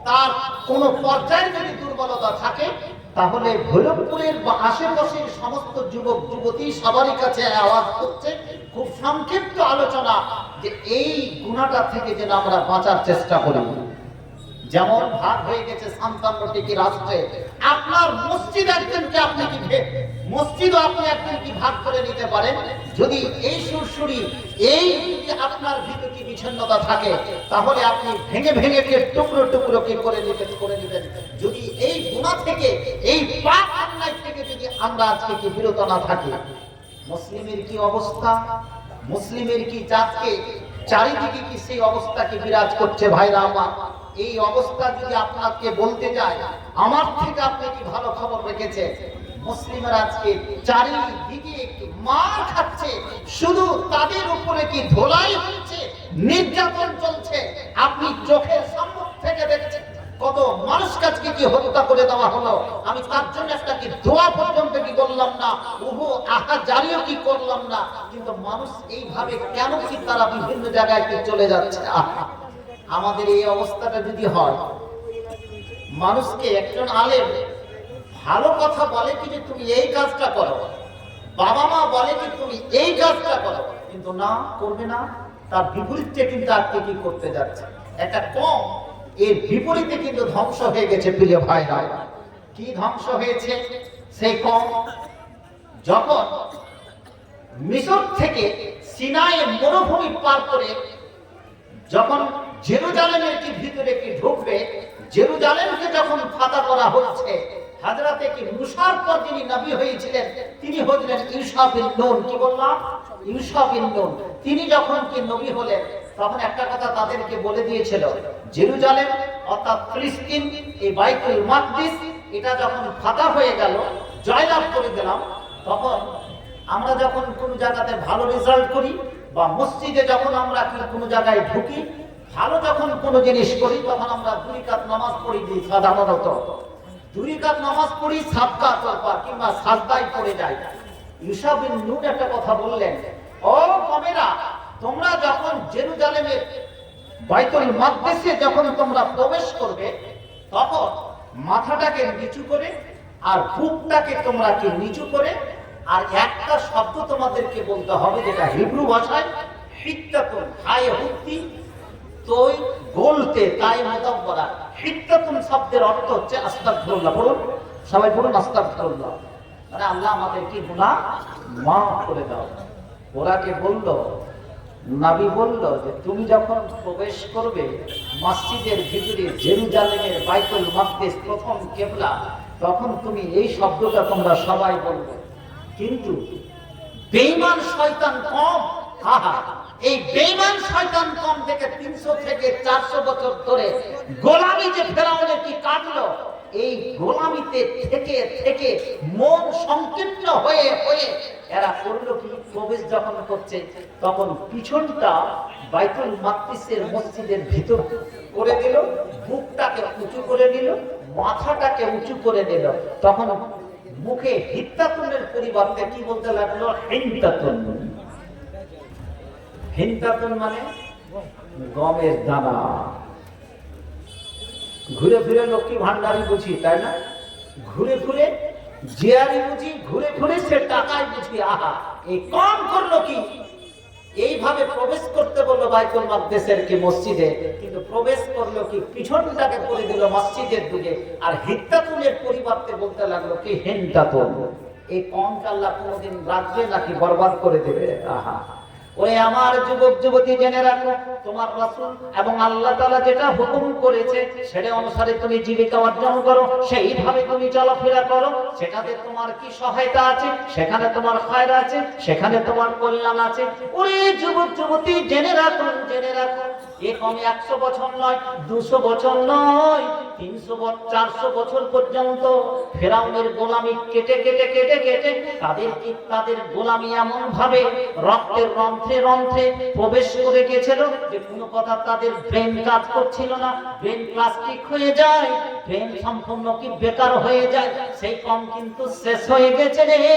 তার কোনো পর্যায়ে যদি দুর্বলতা থাকে, তাহলে ভৈরবপুরের বা আশেপাশের সমস্ত যুবক যুবতী সবারই কাছে আওয়াজ করছে, খুব সংক্ষিপ্ত আলোচনা, যে এই গুণাটা থেকে যেন আমরা বাঁচার চেষ্টা করি। যেমন ভাগ হয়ে গেছে 57টি রাষ্ট্রে, আপনার মসজিদ একজনকে আপনি কি মসজিদও আপনি একজন কি ভাগ করে নিতে পারেন। যদি এই সুরসুরি, এই আপনার ভিতরে কি বিচ্ছিন্নতা থাকে, তাহলে আপনি ভেঙে ভেঙে কে টুকরো টুকরো কি করে নিবেন। যদি এই গুনাহ থেকে, এই পাপ অন্যায় থেকে যদি আমরা আজকে কি বিরত না থাকি, মুসলিমের কি অবস্থা, মুসলিমের কি জাতকে চারিদিকে কি সেই অবস্থা কি বিরাজ করছে। ভাইরা আমার, এই অবস্থা যদি আপনাকে বলতে যায়, আমার থেকে আপনি কি ভালো খবর রেখেছে। মুসলিমের আজকে চারিদিকে মার খাচ্ছে, শুধু তাদের উপরে কি ধোলাই হচ্ছে, নির্যাতন চলছে, আপনি চোখের সম্মুখ থেকে দেখছেন কত মানুষ কাছকে কি হত্যা করে দেওয়া হলো। আমি তার জন্য একটা কি দোয়া পর্যন্ত কি করলাম না, উহু আহা জারিও কি করলাম না, কিন্তু মানুষ এইভাবে কেন কি তারা বিভিন্ন জায়গায় কি চলে যাচ্ছে। আমাদের এই অবস্থাটা যদি হয়, মানুষকে একজন আলেম ভালো কথা বলে কি যে তুমি এই কাজটা করো, বাবা মা বলে কি তুমি এই কাজটা করো, কিন্তু না করবে না, তার বিপরীতে কিন্তু আজকে কি করতে যাচ্ছে। একটা কম এর বিপরীতে কিন্তু ধ্বংস হয়ে গেছে প্রিয় ভাইরা। কি ধ্বংস হয়েছে? সেই কম যখন মিশর থেকে সিনাই মরুভূমি পার করে যখন জেরুজালেমের কি ভিতরে কি ঢুকবে, জেরুজালেমকে যখন ফাতা করা হচ্ছে, হযরতে কি মুসার পর যিনি নবী হয়েছিলেন তিনি হলেন ইউসা বিন নূন। কি বললাম? ইউসা বিন নূন। তিনি যখন কি নবী হলেন তখন একটা কথা তাদেরকে বলে দিয়েছিল, জেরুজালেম অর্থাৎ ফিলিস্তিন, এই বাইতুল মাকদিস, এটা যখন ফাতা হয়ে গেল, জয়লাভ করে দিলাম, তখন আমরা যখন কোনো জায়গাতে ভালো রেজাল্ট করি বা মসজিদে যখন আমরা কোনো জায়গায় ঢুকি, ভালো যখন কোনো জিনিস করি, তখন আমরা 2 রাকাত নামাজ পড়ি দিই। সাধারণত 2 রাকাত নামাজ পড়ি, সাদকা তরফা কিংবা সাজদায় পড়ে যাই। ইউসা বিন নূন একটা কথা বললেন, ও কমেরা, তোমরা যখন জেরুজালেমের বাইতুল মাকদিসে যখন তোমরা প্রবেশ করবে, তখন মাথাটাকে নিচু করে আর বুকটাকে তোমরা কি নিচু করে, আর একটা শব্দ তোমাদেরকে বলতে হবে যেটা হিব্রু ভাষায় হিত্তাতুন হায় হুত্তি তোই গোলতে তাই মুদাব্বারা। হিত্তাতুন শব্দের অর্থ হচ্ছে আস্তাগফিরুল্লাহ। বলুন সবাই, বলুন আস্তাগফিরুল্লাহ, মানে আল্লাহ আমাদের কি গুনাহ মাফ করে দাও। ওরাকে বলল, নবী বলল যে তুমি যখন প্রবেশ করবে মসজিদের ভিতরে, জেরুজালেমের বাইতুল মাকদিস প্রথম কিবলা, তখন তুমি এই শব্দটা তোমরা সবাই বলবে। কিন্তু বেঈমান শয়তান কম, আহা, এই বেঈমান শয়তান কম থেকে 300 থেকে 400 বছর ধরে গোলামি যে ফেরাউনের কি কাটলো, এই গোলামিতে থেকে থেকে মন সংকীর্ণ হয়ে হয়ে এরা করলো কি, প্রবেশ যখন করছে তখন পিছনটা বাইতুল মাকদিসের মসজিদের ভিতর করে দিল, বুকটাকে উঁচু করে দিল, মাথাটাকে উঁচু করে দিল। তখন মুখে হিত্তাতুনের পরিবর্তে কি বলতে লাগলো? হিন্তাতুন। হিন্তাতুন মানে গমের দানা। ঘুরে ফিরে লক্ষ্মী ভান্ডারই বুঝি, তাই না? ঘুরে ঘুরে জিয়ারি বুঝি, ঘুরে ঘুরে সে টাকাই বুঝি। আহা, এই কম করলো কি, এইভাবে প্রবেশ করতে বললো বাইতুল মাকদিসের কি মসজিদে, কিন্তু প্রবেশ করলো কি পিছনটাকে করে দিল মসজিদের দিকে, আর হিত্তাতুনের পরিবর্তে বলতে লাগলো কি হিন্তাতুন। এই কমটা আল্লাহ কোনোদিন রাখবে নাকি বরবাদ করে দেবে? আহা, ওই আমার যুবক যুবতী জেনে রাখো, তোমার রাসূল এবং আল্লাহ তাআলা যেটা হুকুম করেছে সেটা অনুসারে তুমি জীবিকা অর্জন করো, সেইভাবে তুমি চলাফেরা করো, সেটাতে তোমার কি সহায়তা আছে, সেখানে তোমার খায়র আছে, সেখানে তোমার কল্যাণ আছে। ওই যুবক যুবতী জেনে রাখো, জেনে রাখো, এ কমে 100 বছর নয়, 200 বছর নয়, 300 বছর 400 বছর পর্যন্ত ফেরাউনের গোলামি কেটে কেটে কেটে কেটে তাদের গোলামি এমন ভাবে রক্তের রন্ধ্রে রন্ধ্রে প্রবেশ করে গেছিল যে কোনো কথা তাদের ব্রেন কাজ করছিল না, ব্রেন প্লাস্টিক হয়ে যায়, ব্রেন সম্পূর্ণ কি বেকার হয়ে যায়। সেই কম কিন্তু শেষ হয়ে গেছে রে।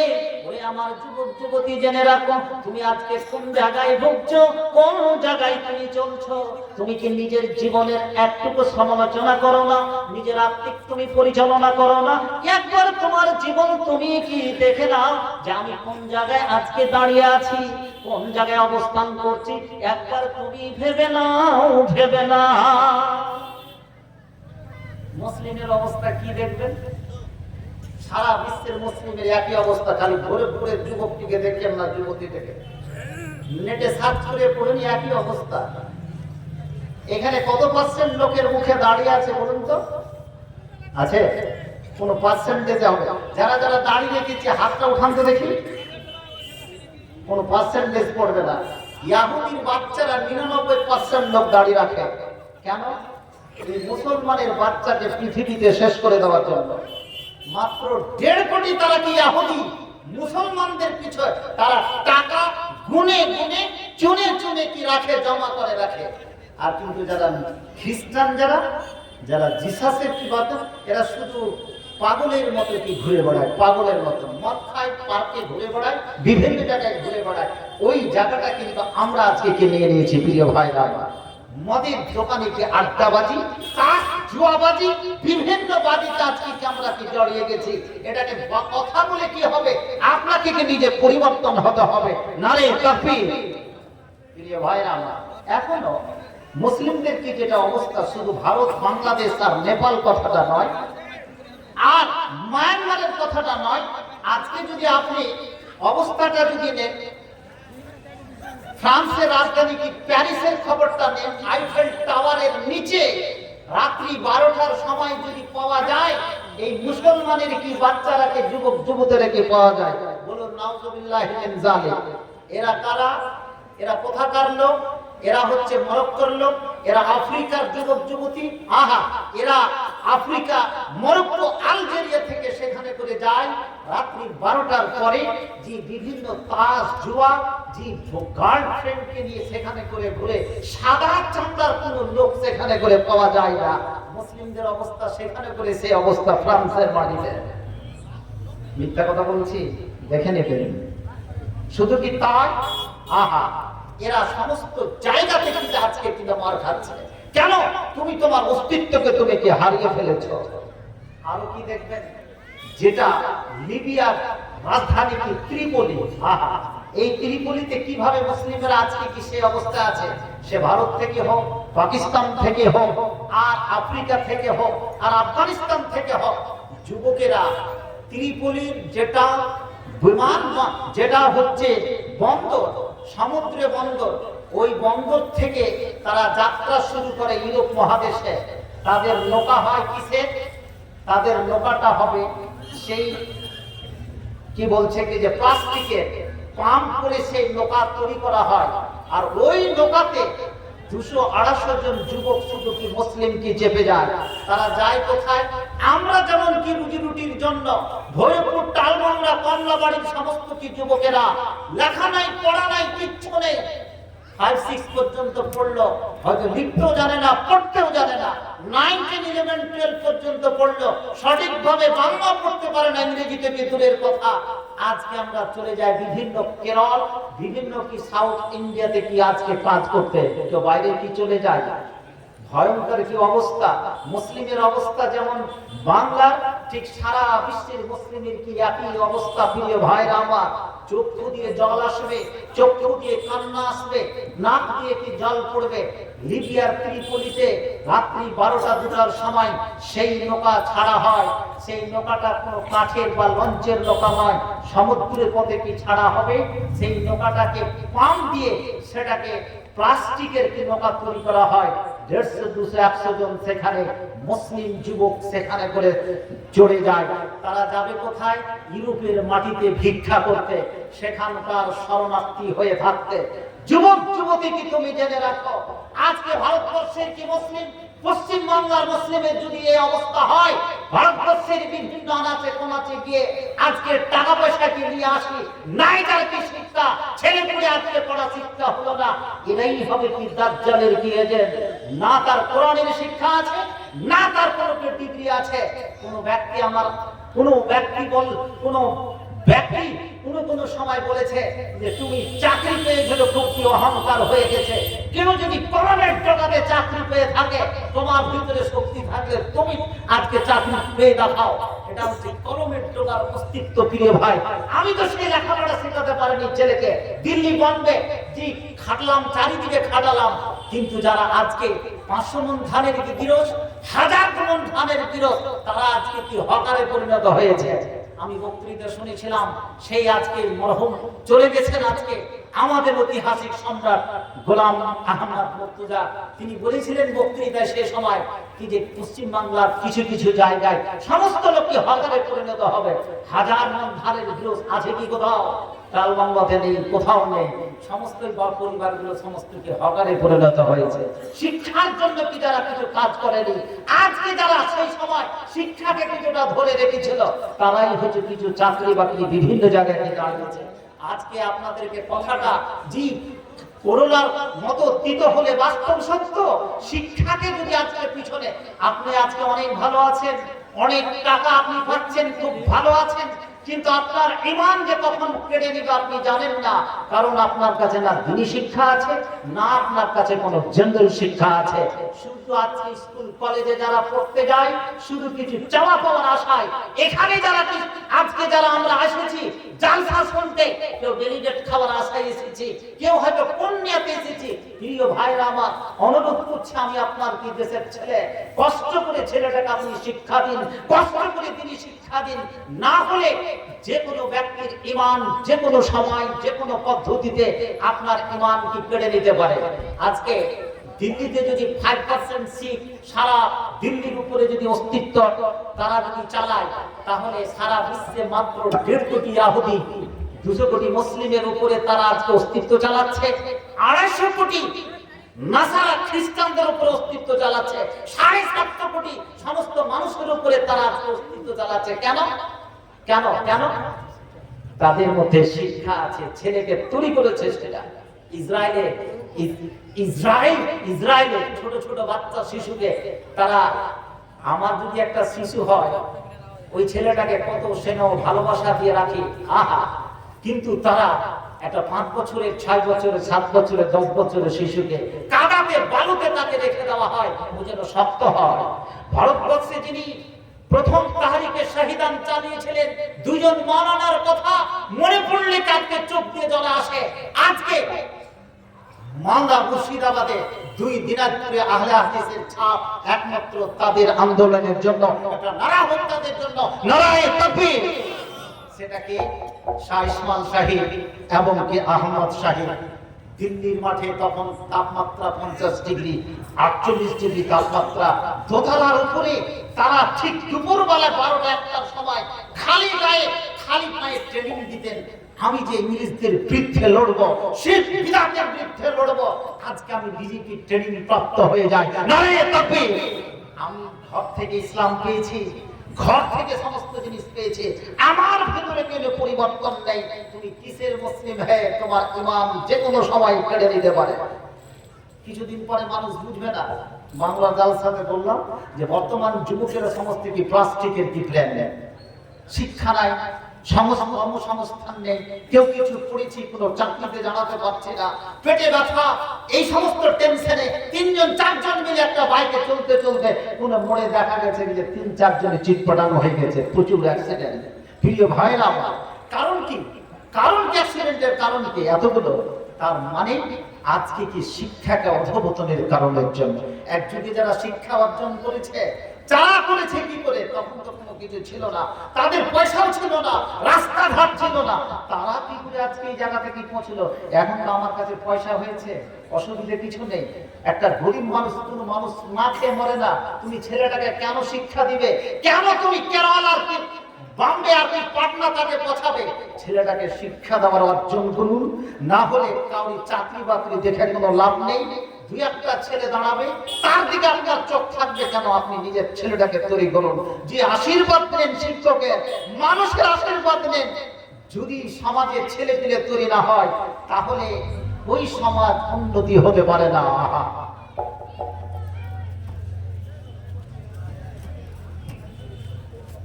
ওই আমার যুবক যুবতী জেনে রাখো, তুমি আজকে কোন জায়গায় ভুগছো, কোন জায়গায় তুমি চলছো। তুমি কি নিজের জীবনের একটুকু সমালোচনা করো না? নিজের আত্মিক তুমি পরিচালনা করো না? একবার তোমার জীবন তুমি কি দেখে নাও যে আমি কোন জায়গায় আজকে দাঁড়িয়ে আছি, কোন জায়গায় অবস্থান করছি। একবার তুমি ভেবে নাও, ভেবে নাও। মুসলিমের অবস্থা কি দেখবেন? সারা বিশ্বের মুসলিমের একই অবস্থা, খালি ভোরে ভোরে যুবকটিকে দেখেন না, যুবতী দেখেন, নেটে সার্চ করে পড়েন, একই অবস্থা। এখানে কত পার্সেন্ট লোকের মুখে দাঁড়িয়ে আছে বলুন তো? আছে? কোন পার্সেন্টেজে হবে? যারা যারা দাঁড়িয়ে রেখেছে হাতটা উঠান তো দেখি। কোন পার্সেন্টেজ পড়বে না। ইহুদির বাচ্চারা 99% লোক দাঁড়িয়ে রাখে। কেন? এই মুসলমানের বাচ্চাকে পৃথিবীতে শেষ করে দেওয়ার জন্য। মাত্র 1.5 কোটি তারা কি ইহুদি, মুসলমানদের পিছনে তারা টাকা গুনে গুনে চুনে চুনে কি রাখে, জমা করে রাখে। আর কিন্তু যারা খ্রিস্টান, যারা জিসাসের কি বাদক, এরা শুধু পাগলের মতো কি ঘুরে বেড়ায়, পাগলের মতো মদ খায়, পার্কে ঘুরে বেড়ায়, বিভিন্ন জায়গায় ঘুরে বেড়ায়। ওই জায়গাটা কিন্তু আমরা আজকে কিনে নিয়েছি প্রিয় ভাইরা আমার। মদের দোকানে কি আড্ডাবাজি, তাস, জুয়াবাজি, বিভিন্ন বাজিতে আজকে কি আমরা কি জড়িয়ে গেছি। এটাকে কথা বলে কি হবে, আপনাকে কি নিজে পরিবর্তন হতে হবে, নারে কাফির। প্রিয় ভাইরা আমার, এখনো মুসলিমদের কি যেটা অবস্থা, শুধু ভারত, বাংলাদেশ আর নেপাল কথাটা নয়, আর মায়ানমারের কথাটা নয়। আজকে যদি আপনি অবস্থাটা যদি নেন, ফ্রান্সের রাজধানী কি প্যারিসের খবরটা নেন, আইফেল টাওয়ারের নিচে রাত্রি 12টার সময় যদি পাওয়া যায় এই মুসলমানের কি বাচ্চারাকে, যুবক যুবতীদেরকে পাওয়া যায়, বলুন নাউজুবিল্লাহি মিন যালিক। এরা কারা? এরা কোথাকার লোক? এরা হচ্ছে মরক্কোর লোক, এরা আফ্রিকার যুবক যুবতী। আহা, এরা আফ্রিকা, মরক্কো, আলজেরিয়া থেকে সেখানে করে যায় রাত্রি 12টার পরে, যে বিভিন্ন তাস, জুয়া, যে গার্লফ্রেন্ডকে নিয়ে সেখানে করে ঘুরে, সাদা চামড়ার কোন লোক সেখানে করে পাওয়া যায় না। মুসলিমদের অবস্থা সেখানে করে সেই অবস্থা ফ্রান্সের মাটিতে। মিথ্যা কথা বলছি? দেখে নেবেন। শুধু কি তাই? আহা, এরা সমস্ত জায়গা থেকে আজকে কিন্তু মার খাচ্ছে। কেন? তুমি তোমার অস্তিত্বকে তুমি কি হারিয়ে ফেলেছ। আরো কি দেখবেন, যেটা লিবিয়ার রাজধানী কি ত্রিপলি। আহা, এই ত্রিপলিতে কিভাবে মুসলিমরা আজকে কি সেই অবস্থা আছে। সে ভারত থেকে হোক, পাকিস্তান থেকে হোক, আর আফ্রিকা থেকে হোক, আর আফগানিস্তান থেকে হোক, যুবকেরা ত্রিপলির যেটা বিমান, যেটা হচ্ছে বন্দর, সমুদ্রে বন্দর, ওই বন্দর থেকে তারা যাত্রা শুরু করে ইউরোপ মহাদেশে। তাদের নৌকা হয় কিসের? তাদের নৌকাটা হবে সেই কি বলছে কি যে প্লাস্টিকের পাম্প করে সেই নৌকা তৈরি করা হয়। আর ওই নৌকাতে 200-250 জন যুবক শুধু কি মুসলিম কি চেপে যায়। তারা যায় কোথায়? আমরা যেমন কি রুজি রুটির জন্য ভৈরবপুর, টালমংরা, কমলাবাড়ির সমস্ত কি যুবকেরা লেখা নাই, পড়া নাই, কিচ্ছু নেই, 5-6 পর্যন্ত পড়লো, হয়তো লিখতেও জানে না, পড়তেও জানে না, 9, 10, 11, 12 পর্যন্ত পড়লো, সঠিকভাবে বাংলা পড়তে পারে না, ইংরেজি থেকে দূরের কথা। আজকে আমরা চলে যাই বিভিন্ন কেরল, বিভিন্ন কি সাউথ ইন্ডিয়াতে কি আজকে কাজ করতে, তো বাইরে কি চলে যায়। ভয়ঙ্কর কি অবস্থা। মুসলিমের অবস্থা যেমন বাংলার, ঠিক সারা বিশ্বের মুসলিমের কি একই অবস্থা। প্রিয় ভাইরা আমার, চক্ষু দিয়ে জল আসবে, চক্ষু দিয়ে কান্না আসবে, নাক দিয়ে কি জল পড়বে। লিবিয়ার ত্রিপলিতে রাত্রি 12টা-2টার সময় সেই নৌকা ছাড়া হয়। সেই নৌকাটা কোনো কাঠের বা লঞ্চের নৌকা নয়, সমুদ্রের পথে কি ছাড়া হবে। সেই নৌকাটাকে পাম্প দিয়ে সেটাকে প্লাস্টিকের কি নৌকা তৈরি করা হয়। 150, 200, 100 জন সেখানে মুসলিম যুবক সেখানে করে চড়ে যায়। তারা যাবে কোথায়? ইউরোপের মাটিতে ভিক্ষা করতে, সেখানকার শরণার্থী হয়ে থাকতে। যুবক যুবতী কি তুমি জেনে রাখো, আজকে ভারতবর্ষের কি মুসলিম, পশ্চিম বাংলার মুসলিমের যদি এই অবস্থা হয়, ভারতবর্ষের বিভিন্ন আনাচে কোনাচে গিয়ে আজকে টাকা পয়সা কি নিয়ে আসি, নাই তার কি শিক্ষা, ছেলে পুলে আজকে পড়া শিক্ষা হলো না, এটাই হবে কি দাজ্জালের কি এজেন্ট। না তার কোরআনের শিক্ষা আছে, না তার কোনো ডিগ্রি আছে। কোন ব্যক্তি আমার, কোন ব্যক্তি বল, কোন ব্যক্তি কোন সময় বলেছে যে তুমি চাকরি পেয়ে গেলে খুব কি অহংকার হয়ে গেছে। কেউ যদি কলমের জগতে চাকরি পেয়ে থাকে, তোমার ভিতরে শক্তি থাকলে তুমি আজকে চাকরি পেয়ে দেখাও। এটা হচ্ছে কলমের জোগার অস্তিত্ব। প্রিয় ভাই, আমি তো সেই লেখাপড়া শেখাতে পারিনি ছেলেকে, দিল্লি বম্বে যে খাটলাম, চারিদিকে খাটালাম, কিন্তু যারা আজকে 500 মণ ধানের কি গিরস, 1000 মণ ধানের গিরস, তারা আজকে কি হকারে পরিণত হয়েছে। আমি বক্তৃতা শুনেছিলাম, সেই আজকে মরহুম চলে গেছেন আজকে আমাদের ঐতিহাসিক সম্রাট গোলাম আহমদ মুর্তজা। তিনি বলেছিলেন বক্তৃতায় সে সময় কি যে পশ্চিম বাংলার কিছু কিছু জায়গায় সমস্ত লোক কি হকারে পরিণত হবে। 1000 মণ ধানের গিরস আছে কি কোথাও? টালবাংলাতে নেই, কোথাও নেই, সমস্ত পরিবারগুলো সমস্তকে হকারে পরিণত হয়েছে। শিক্ষার জন্য কি যারা কিছু কাজ করেনি, আজকে যারা সেই সময় শিক্ষাকে কিছুটা ধরে রেখেছিল, তারাই হচ্ছে কিছু চাকরি বাকরি বিভিন্ন জায়গায় দাঁড়িয়েছে। আজকে আপনাদেরকে কথাটা জি করোনার মতো তিত হলে বাস্তব সত্য, শিক্ষাকে যদি আজকে পিছনে, আপনি আজকে অনেক ভালো আছেন, অনেক টাকা আপনি পাচ্ছেন, খুব ভালো আছেন, কিন্তু আপনার ঈমান যে কখন কেড়ে নিবে আপনি জানেন না। কারণ আপনার কাছে না দিনী শিক্ষা আছে, না আপনার কাছে কোনো জেনারেল শিক্ষা আছে। শুধু আজকে স্কুল কলেজে যারা পড়তে যায়, শুধু কিছু চাওয়া পাওয়ার আশায়, এখানে যারা আজকে যারা আমরা এসেছি জালসা শুনতে, কেউ ডেলিগেট খাওয়ার আশায় এসেছি, কেউ হয়তো পুণ্যতে এসেছি। প্রিয় ভাইরা আমার, অনুরোধ করছি আমি আপনার কি দেশের ছেলে, কষ্ট করে ছেলেটাকে আপনি শিক্ষা দিন, কষ্ট করে তিনি শিক্ষা দিন, না হলে যে কোনো ব্যক্তির ঈমান যে কোনো সময় যে কোনো পদ্ধতিতে আপনার ঈমান কি কেড়ে নিতে পারে। আজকে দিল্লিতে যদি 5% সিট সারা দিল্লির উপরে যদি অস্তিত্ব তারা যদি চালায়, তাহলে সারা বিশ্বে মাত্র 1.5 কোটি ইহুদি 200 কোটি মুসলিমের উপরে তারা আজকে অস্তিত্ব চালাচ্ছে। 250 কোটি নাসারা খ্রিস্টানদের উপরে অস্তিত্ব চালাচ্ছে। 7.5 কোটি সমস্ত মানুষের উপরে তারা আজকে অস্তিত্ব চালাচ্ছে। কেন কেন কেন? তাদের মধ্যে শিক্ষা আছে, ছেলেকে তৈরি করেছে সেটা। ইসরায়েলে ছোট ছোট বাচ্চা শিশুকে তারা, আমার যদি একটা শিশু হয়, ওই ছেলেটাকে কত স্নেহ ভালোবাসা দিয়ে রাখি, আহা, কিন্তু তারা একটা 5 বছরের 6 বছরের 7 বছরের 10 বছরের শিশুকে কাদাতে বালুতে তাকে রেখে দেওয়া হয়, ও যেন শক্ত হয়। ভারতবর্ষে যিনি প্রথম তাহরিকে শহীদান চালিয়েছিলেন, 2 জন মাওলানার কথা মনে পড়লে কাঁদতে চোখ দিয়ে জল আসে। আজকে মালদা মুর্শিদাবাদে 2 দিনাজপুরে আহলে হাদিসের ছাপ একমাত্র তাদের আন্দোলনের জন্য, একটা নারা হত্যাদের জন্য, নারায়ে তাকবীর। সেটাকে শাহ ইসমাইল শাহী এবং কি আহমদ শাহী। দিল্লির মাঠে তখন তাপমাত্রা 50 ডিগ্রি 48 ডিগ্রি তাপমাত্রা, দোতলার উপরে তারা ঠিক দুপুরবেলা 12টা-1টার সময় খালি গায়ে খালি পায়ে ট্রেনিং দিতেন। আমি যে ইংরেজদের বিরুদ্ধে লড়বো, শিরক বিদআতের বিরুদ্ধে লড়বো, আজকে আমি বিজেপি ট্রেনিং প্রাপ্ত হয়ে যাই, নারায়ে তাকবীর। আমি ঘর থেকে ইসলাম পেয়েছি, ঘর থেকে সমস্ত জিনিস পেয়েছে, আমার ভিতরে কোনো পরিবর্তন নেই। তুমি কিসের মুসলিম হ্যাঁ, তোমার ইমাম যে কোনো সময় কেড়ে নিতে পারে। কিছুদিন পরে মানুষ বুঝবে না। বাংলা জালসাতে বললাম যে বর্তমান যুবকেরা সমস্ত কি প্লাস্টিকের কি প্ল্যান নেই, শিক্ষা নাই, কর্মসংস্থান নেই, কেউ কিছু পড়েছি কোনো চাকরিতে জানাতে পারছে না, পেটে ব্যথা, এই সমস্ত টেনশনে 3 জন 4 জন মিলে একটা বাইকে চলতে চলতে কোনো মোড়ে দেখা গেছে যে 3-4 জনে চিৎপাটানো হয়ে গেছে, প্রচুর অ্যাক্সিডেন্ট। প্রিয় ভাইরা আমার, কারণ কি? কারণ কি অ্যাক্সিডেন্টের কারণ কি এতগুলো? তার মানে আজকে কি শিক্ষাকে অধঃপতনের কারণের জন্য। এক যুগে যারা শিক্ষা অর্জন করেছে, যারা করেছে কি করে, তখন তো কোনো কিছু ছিল না, তাদের পয়সাও ছিল না, রাস্তাঘাট ছিল না, তারা কি করে আজকে এই জায়গা থেকে পৌঁছলো? এখন তো আমার কাছে পয়সা হয়েছে, অসুবিধা কিছু নেই। একটা গরিব মানুষ, কোনো মানুষ না খেয়ে মরে না, তুমি ছেলেটাকে কেন শিক্ষা দিবে? কেন তুমি কেরালার কি বম্বে আর কি পাটনা তাকে পৌঁছাবে? ছেলেটাকে শিক্ষা দেওয়ার অর্জন করুন, না হলে কাউরি চাকরি বাকরি দেখে কোনো লাভ নেই। 2-1টা ছেলে দাঁড়াবে, তার দিকে আপনার চোখ থাকবে কেন? আপনি নিজের ছেলেটাকে তৈরি করুন, যে আশীর্বাদ নেন শিক্ষকের, মানুষের আশীর্বাদ নেন। যদি সমাজে ছেলে পেলে তৈরি না হয়, তাহলে ওই সমাজ উন্নতি হতে পারে না।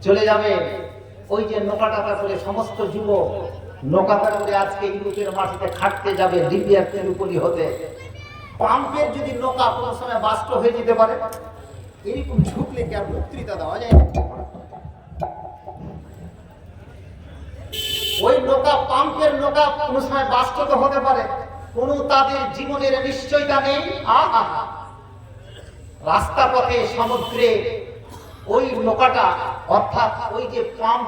চলে যাবে ওই যে নৌকাটা করে সমস্ত যুবক নৌকাটা করে আজকে ইউরোপের মাটিতে খাটতে যাবে, লিবিয়ার ত্রিপোলি হতে। পাম্পের যদি নৌকা কোনো সময় বাস্ট হয়ে যেতে পারে, এরকম ঝুঁকলে কি আর বক্তৃতা দেওয়া যায় না? ওই নৌকা, পাম্পের নৌকা কোনো সময় বাস্ট তো হতে পারে, কোনো তাদের জীবনের নিশ্চয়তা নেই। রাস্তা পথে সমুদ্রে ওই নৌকাটা, অর্থাৎ ওই যে পাম্প,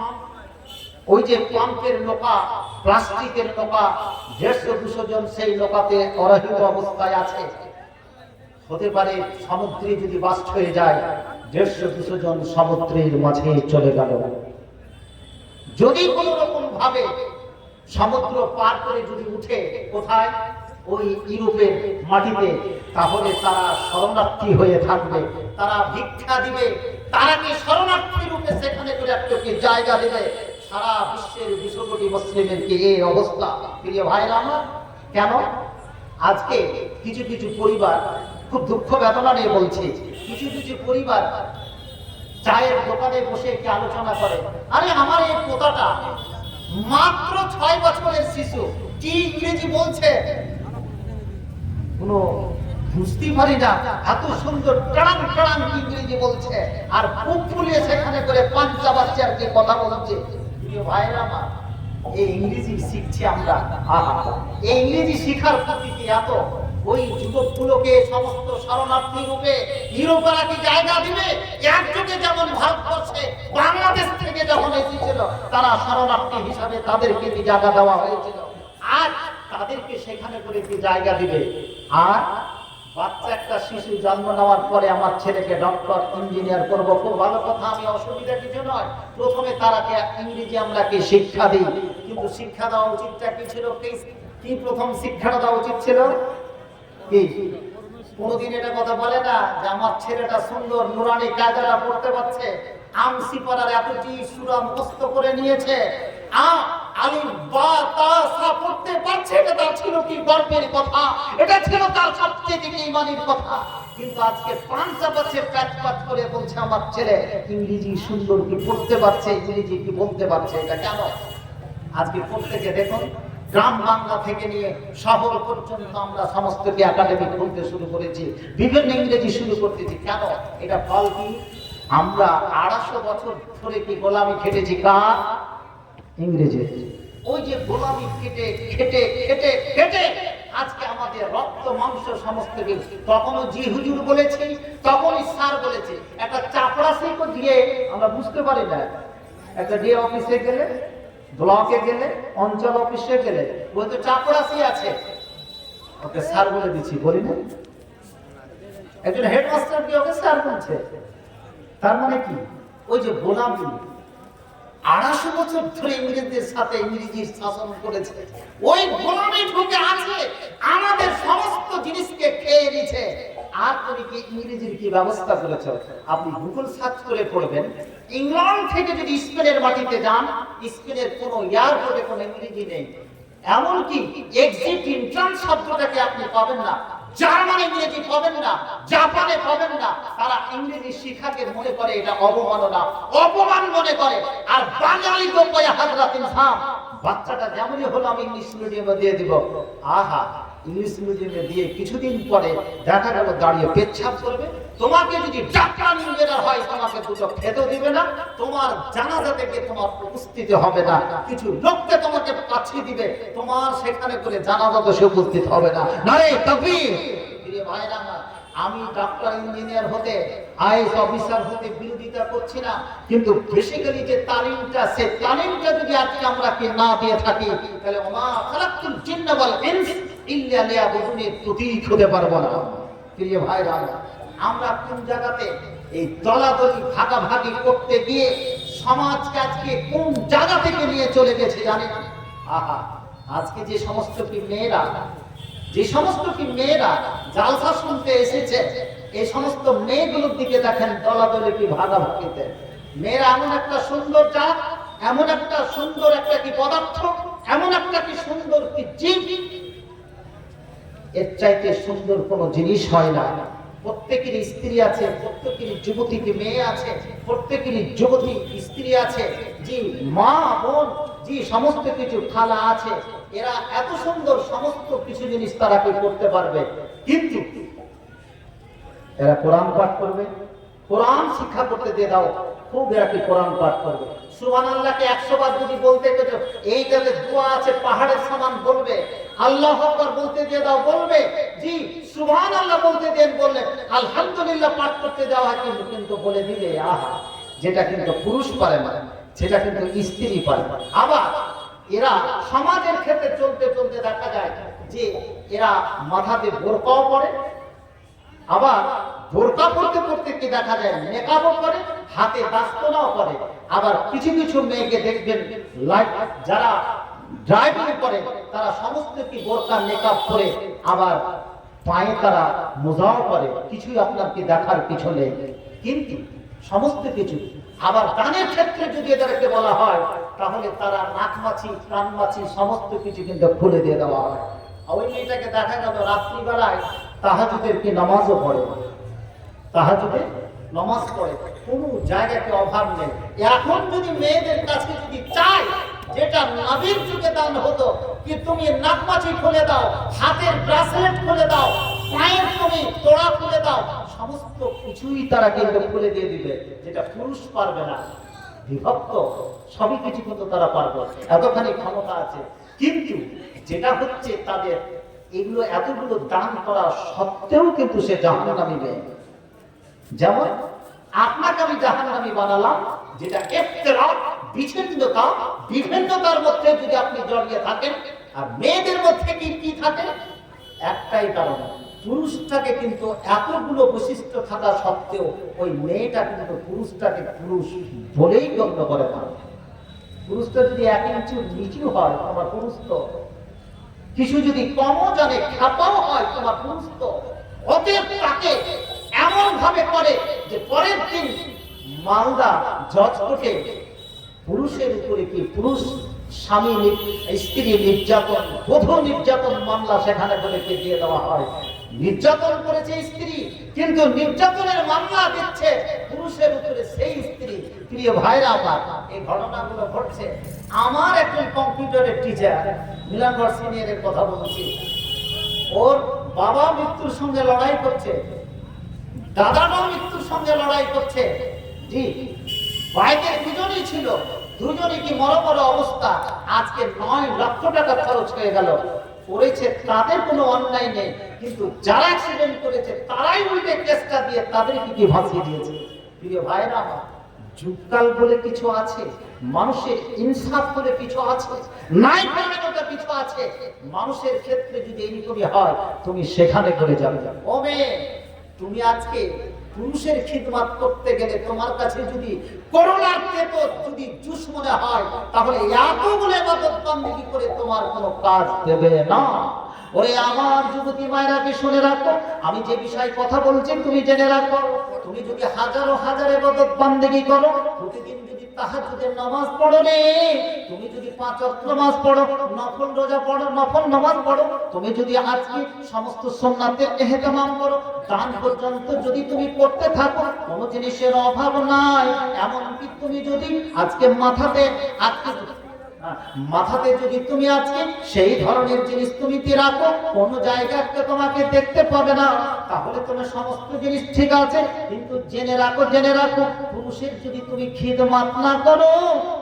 ওই যে পাম্পের নৌকা, প্লাস্টিকের নৌকা, 150-200 জন সেই নৌকাতে অরহিত অবস্থায় আছে। হতে পারে সমুদ্রে যদি বাস্ট হয়ে যায়, 150-200 জন সমুদ্রের মাঝে চলে গেল। যদি কোন রকম ভাবে সমুদ্র পার করে যদি উঠে কোথায় ওই ইউরোপের মাটিতে, তাহলে তারা শরণার্থী হয়ে থাকবে, তারা ভিক্ষা দিবে, তারা কি শরণার্থী রূপে সেখানে করে একটু জায়গা দেবে। সারা বিশ্বের 200 কোটি মুসলিমের কি এই অবস্থা? প্রিয় ভাইরা আমার, কেন আজকে কিছু কিছু পরিবার, খুব দুঃখ বেদনা নিয়ে বলছি, কিছু কিছু পরিবার চায়ের দোকানে বসে একটি আলোচনা করে, আরে আমার এই পোতাটা মাত্র 6 বছরের শিশু, কি ইংরেজি বলছে কোনো বুঝতেই পারি না, এত সুন্দর টান টান ইংরেজি বলছে, আর বুক ফুলিয়ে সেখানে করে পাঞ্চা বাচ্চা আর কি কথা বলছে। প্রিয় ভাইরা আমার, এই ইংরেজি শিখছি আমরা, আহা, এই ইংরেজি শিখার প্রতি কি এত ওই যুবকগুলোকে সমস্ত শরণার্থী রূপে ইউরোপেরা কি জায়গা দিবে? একযোগে যেমন ভারতবর্ষে বাংলাদেশ থেকে যখন এসেছিল তারা শরণার্থী হিসাবে তাদেরকে কি জায়গা দেওয়া হয়েছিল, আর তাদেরকে সেখানে করে কি জায়গা দিবে? আর বাচ্চা একটা শিশু জন্ম নেওয়ার পরে আমার ছেলেকে ডক্টর ইঞ্জিনিয়ার করবো, খুব ভালো কথা, আমি অসুবিধা কিছু নয়। প্রথমে তারাকে ইংরেজি আমরা কি শিক্ষা দিই, কিন্তু শিক্ষা দেওয়া উচিতটা কি ছিল? কি প্রথম শিক্ষাটা দেওয়া উচিত ছিল কি? কোনদিন এটা কথা বলে না যে আমার ছেলেটা সুন্দর নুরানি কায়দাটা পড়তে পারছে, আমসি পাড়ার এতটি সূরা মুখস্থ করে নিয়েছে, আলিফ বা তা সা পড়তে পারছে, এটা তার ছিল কি গর্বের কথা, এটা ছিল তার সবচেয়ে কি ঈমানের কথা। কিন্তু আজকে পাঁচটা বছর প্যাচপাচ করে বলছে আমার ছেলে ইংরেজি সুন্দর কি পড়তে পারছে, ইংরেজি কি বলতে পারছে, এটা কেন? আজকে প্রত্যেকে দেখুন, গ্রাম বাংলা থেকে নিয়ে শহর পর্যন্ত আমরা সমস্ত কি একাডেমি খুলতে শুরু করেছি, বিভিন্ন ইংরেজি শুরু করতেছি, কেন? এটা ফল কি? আমরা 250 বছর ধরে কি গোলামি খেটেছি কার? ইংরেজি। ওই যে গোলামি খেটে খেটে খেটে খেটে আজকে আমাদের রক্ত মাংস সমস্ত কিছু, তখনও জি হুজুর বলেছি, তখনই স্যার বলেছি, একটা চাপড়াশি তো দিয়ে আমরা বুঝতে পারি না। একটা ডি অফিসে গেলে, ব্লকে গেলে, অঞ্চল অফিসে গেলে ওই তো চাপড়াশি আছে, ওকে স্যার বলে দিচ্ছি, বলি না? একজন হেডমাস্টার কি ওকে স্যার বলছে, তার মানে কি? ওই যে গোলামি 250 বছর ধরে ইংরেজদের সাথে ইংরেজির শাসন করেছে, ওই গোলামি ঢুকে আছে, আমাদের সমস্ত জিনিসকে খেয়ে নিচ্ছে। আর তুমি কি ইংরেজির কি ব্যবস্থা করেছো? আপনি গুগল সার্চ করে পড়বেন, ইংল্যান্ড থেকে যদি স্পেনের মাটিতে যান, স্পেনের কোনো এয়ারপোর্টে কোনো ইংরেজি নেই, এমনকি এক্সিট ইন্ট্রান্স শব্দটাকে আপনি পাবেন না, জার্মান ইংরেজি পাবেন না, জাপানে পাবেন না। তারা ইংরেজি শিখাকে মনে করে এটা অবমাননা, অপমান মনে করে। আর বাঙালি তো কয় হাজরাত ইনসান, বাচ্চাটা যেমনই হলো আমি ইংলিশ মিডিয়ামে দিয়ে দিব, আহা, ইংলিশ মিডিয়ামে দিয়ে কিছুদিন পরে দেখা গেল দাঁড়িয়ে পেচ্ছাপ করবে। তোমাকে যদি ডাক্তার ইঞ্জিনিয়ার হয়, তোমাকে দুটো খেতেও দিবে না, তোমার জানাজা থেকে তোমার উপস্থিতি হবে না, কিছু লোককে তোমাকে পাঠিয়ে দিবে, তোমার সেখানে করে জানাজাতে সে উপস্থিত হবে না। নারে তাকবীর! প্রিয় ভাইরা আমার, আমি ডাক্তার ইঞ্জিনিয়ার হতে, আইএস অফিসার হতে বিরোধিতা করছি না, কিন্তু বেসিক্যালি যে তালিমটা, সে তালিমটা যদি আজকে আমরা কি না দিয়ে থাকি, তাহলে ওমা খালাকতুল জিন্না ওয়াল ইনস ইল্লা লিয়াবুদুনি প্রতীক হতে পারবো না। প্রিয় ভাইরা আমার, আমরা কোন জায়গাতে এই দলাদলি ভাগাভাগি করতে গিয়ে সমাজকে আজকে কোন জায়গা থেকে নিয়ে চলে গেছে জানেন? আহা, আজকে যে সমস্ত কি মেয়েরা, যে সমস্ত কি মেয়েরা জালসা শুনতে এসেছে, এই সমস্ত মেয়েগুলোর দিকে দেখেন দলাদলি কি ভাগাভাগিতে। মেয়েরা এমন একটা সুন্দর জাত, এমন একটা সুন্দর একটা কি পদার্থ, এমন একটা কি সুন্দর কি জীব, এর চাইতে সুন্দর কোনো জিনিস হয় না। প্রত্যেকের স্ত্রী আছে, প্রত্যেকের যুবতী কি মেয়ে আছে, প্রত্যেকের যুবতী স্ত্রী আছে, যে মা বোন, যে সমস্ত কিছু খালা আছে, এরা এত সুন্দর সমস্ত কিছু জিনিস তারা কি করতে পারবে, কিন্তু এরা কোরআন পাঠ করবে, কোরআন শিক্ষা করতে দিয়ে দাও, খুব এরা কি কোরআন পাঠ করবে। সুবহানাল্লাহকে 100 বার যদি বলতে গেছো, এইটাতে দোয়া আছে পাহাড়ের সমান বলবে, আল্লাহু আকবার বলতে দিয়ে দাও বলবে, জি সুবহানাল্লাহ বলতে দেন বললে, আলহামদুলিল্লাহ পাঠ করতে দেওয়া হয়, কিন্তু বলে দিলে আহা, যেটা কিন্তু পুরুষ পারে না, সেটা কিন্তু স্ত্রী পারে। আবার এরা সমাজের ক্ষেত্রে চলতে চলতে দেখা যায় যে এরা মাথাতে বোরকাও পরে, আবার বোরকা পড়তে পড়তে কি দেখা যায় মেকআপও করে, হাতে দাস্তনাও করে। আবার কিছু কিছু মেয়েকে দেখবেন যারা ড্রাইভিং করে তারা সমস্ত কি বোরকা মেকআপ করে, আবার পায়ে তারা মোজাও করে, কিছুই আপনার কি দেখার পিছনে, কিন্তু সমস্ত কিছু। আবার গানের ক্ষেত্রে যদি এদেরকে বলা হয় তাহলে তারা নাক মাছি কান মাছি সমস্ত কিছু কিন্তু খুলে দিয়ে দেওয়া হয়। ওই মেয়েটাকে দেখা গেল রাত্রিবেলায় তাহাজ্জুদের কি নামাজও পড়ে, তাহাজ্জুদে নামাজ পড়ে, কোনো জায়গাতে অভাব নেই। এখন যদি মেয়েদের কাছে যদি চাই যেটা নবীর যুগে দান হতো, কি তুমি নাক মাছি খুলে দাও, হাতের ব্রেসলেট খুলে দাও, পায়ের তুমি তোড়া খুলে দাও, সমস্ত কিছুই তারা কিন্তু খুলে দিয়ে দিবে, যেটা পুরুষ পারবে না। বিভক্ত সবই কিছু কিন্তু তারা পারবে, এতখানি ক্ষমতা আছে। কিন্তু যেটা হচ্ছে তাদের এগুলো এতগুলো দান করা সত্ত্বেও কিন্তু সে জাহান্নামী মেয়ে। যেমন আপনাকে আমি জাহান্নামী বানালাম, যেটা ইফতিরা, বিচ্ছিন্নতা, বিভিন্নতার মধ্যে যদি আপনি জড়িয়ে থাকেন। আর মেয়েদের মধ্যে কি কি থাকে? একটাই কারণ, পুরুষটাকে কিন্তু এতগুলো বৈশিষ্ট্য থাকা সত্ত্বেও ওই মেয়েটা কিন্তু পুরুষটাকে পুরুষ বলেই গণ্য করে না। পুরুষটা যদি 1 ইঞ্চি নিচু হয় তোমার পুরুষ তো, কিছু যদি কমও জানে খাপাও হয় তোমার পুরুষ তো, অতএব তাকে এমন ভাবে করে যে পরের দিন মালদা জজ কোর্টে পুরুষের উপরে কি পুরুষ স্বামী স্ত্রী নির্যাতন, বধূ নির্যাতন মামলা সেখানে বলে দিয়ে দেওয়া হয়। নির্যাতন করেছে স্ত্রী, কিন্তু নির্যাতনের মামলা দিচ্ছে পুরুষের উপরে সেই স্ত্রী। প্রিয় ভাইরা আমার, এই ঘটনাগুলো ঘটছে। আমার একজন কম্পিউটারের টিচার মিলানগড় সিনিয়রের কথা বলছি, ওর বাবা মৃত্যুর সঙ্গে লড়াই করছে, দাদাও মৃত্যুর সঙ্গে লড়াই করছে। জি, বাইকের দুজনই ছিল, দুজনই কি মরমর অবস্থা। আজকে 9 লক্ষ টাকা খরচ হয়ে গেল। করেছে তাদের কোনো অন্যায় নেই, কিন্তু যারা অ্যাক্সিডেন্ট করেছে তারাই উল্টে কেসটা দিয়ে তাদেরকে কি ভাসিয়ে দিয়েছে। প্রিয় ভাইরা আমার, যুগকাল বলে কিছু আছে, মানুষের ইনসাফ বলে কিছু আছে, নাই মানবতা কিছু আছে। মানুষের ক্ষেত্রে যদি এইরকমই হয়, তুমি সেখানে করে যাবে। ও মেয়ে, তুমি আজকে পুরুষের খিদমত করতে গেলে তোমার কাছে যদি করোনার তেতো যদি জুস মনে হয়, তাহলে এতগুলো ইবাদত বন্দেগী করে তোমার কোনো কাজ দেবে না। ওরে আমার যুবতী মায়েরাকে শুনে রাখো, আমি যে বিষয়ে কথা বলছি তুমি জেনে রাখো। তুমি যদি হাজারো হাজার ইবাদত বন্দেগী করো, প্রতিদিন যদি তাহাজ্জুদের নামাজ পড়ো রে, তুমি যদি 5 ওয়াক্ত নামাজ পড়ো, নফল রোজা পড়ো, নফল নামাজ পড়ো, তুমি যদি আজকে সমস্ত সুন্নাতের ইহতিমাম করো, দান পর্যন্ত যদি তুমি করতে থাকো, কোনো জিনিসের অভাব নাই। এমনকি তুমি যদি আজকে মাথাতে যদি তুমি আজকে সেই ধরনের জিনিস তুমি রাখো, কোন জায়গাতে তোমাকে দেখতে পাবে না, তাহলে তোমার সমস্ত জিনিস ঠিক আছে। কিন্তু জেনে রাখো পুরুষের যদি তুমি খিদমত না করো,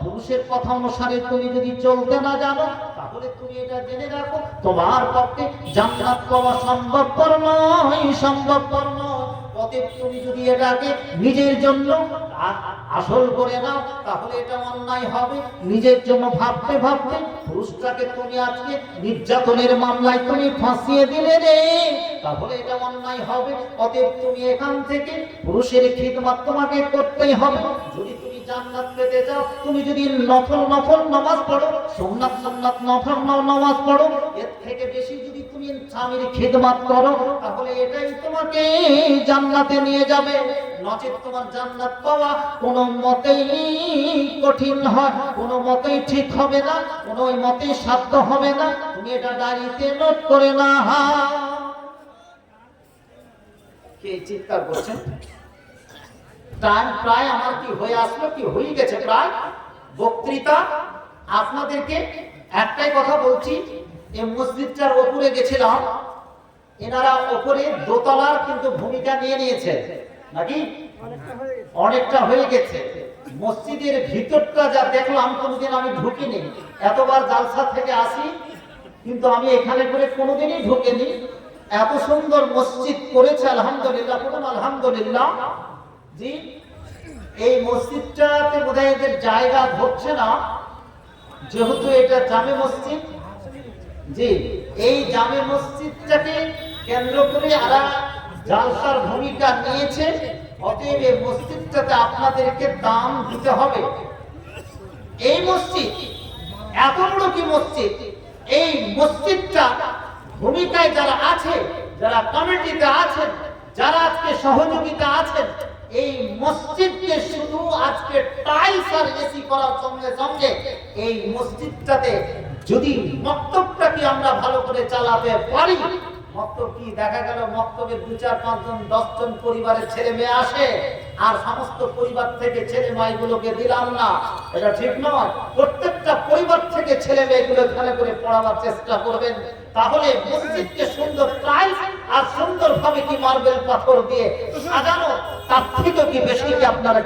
পুরুষের কথা অনুসারে তুমি যদি চলতে না জানো, তাহলে তুমি এটা জেনে রাখো তোমার পক্ষে জান্নাত পাওয়া সম্ভবপর নয়, সম্ভবপর নয়। অতএব তুমি যদি এটাকে নিজের জন্য আসল করে নাও, তাহলে এটা অন্যায় হবে। নিজের জন্য ভাবতে ভাবতে পুরুষটাকে তুমি আজকে নির্যাতনের মামলায় তুমি ফাঁসিয়ে দিলে রে, তাহলে এটা অন্যায় হবে। অতএব তুমি এখান থেকে পুরুষের খিদমত তোমাকে করতেই হবে। যদি তুমি জান্নাত পেতে চাও, তুমি যদি নফল নামাজ পড়ো, সুন্নাত নফল নামাজ পড়ো, এর থেকে বেশি যদি তুমি স্বামীর খিদমত করো, তাহলে এটাই তোমাকে জান্নাতে নিয়ে যাবে। নচেত তোমার জান্নাত পাওয়া কোনো মতেই কঠিন হয়, কোনো মতেই ঠিক হবে না, কোনো মতেই সাধ্য হবে না। তুমি এটা ডায়েরিতে নোট করে না। কে চিৎকার করছেন? টাইম প্রায় আমার কি হয়ে আসলো, কি হয়ে গেছে প্রায় বক্তৃতা। আপনাদেরকে একটাই কথা বলছি, এই মসজিদটার ওপরে গেছিলাম, এনারা ওপরে দোতলার কিন্তু ভূমিকা নিয়েছে নাকি, অনেকটা হয়ে গেছে। মসজিদের ভিতরটা যা দেখলাম, কোনোদিন আমি ঢুকিনি, এতবার জালসা থেকে আসি, কিন্তু আমি এখানে করে কোনোদিনই ঢুকিনি। এত সুন্দর মসজিদ করেছে, আলহামদুলিল্লাহ, বলুন আলহামদুলিল্লাহ। জি, এই মসজিদটাতে বোধহয় এদের জায়গা ধরছে না, যেহেতু এটা জামে মসজিদ। জি, এই জামে মসজিদটাকে কেন্দ্র করে আরা জালসার ভূমিকা নিয়েছে। অতএব এই মসজিদটাতে আপনাদেরকে দাম দিতে হবে। এই মসজিদ এত বড় কি মসজিদ, এই মসজিদটা ভূমিকায় যারা আছে, যারা কমিটিতে আছেন, যারা আজকে সহযোগিতা আছেন, এই মসজিদকে শুধু আজকে টাইলস আর এসি করার সঙ্গে সঙ্গে এই মসজিদটাতে যদি মক্তবটাকে আমরা ভালো করে চালাতে পারি, মক্তব কি দেখা গেল মক্তবে 2-4-5 জন 10 জন পরিবারের ছেলে মেয়ে আসে আর সমস্ত পরিবার থেকে ছেলে মেয়েগুলোকে দিলাম না, এটা ঠিক নয়। প্রত্যেকটা পরিবার থেকে ছেলে মেয়েগুলো ভালো করে পড়াবার চেষ্টা করবেন, তাহলে মসজিদকে সুন্দর টাইলস আর সুন্দরভাবে কি মার্বেল পাথর দিয়ে সাজানো, তার থেকে কি বেশি কি আপনারা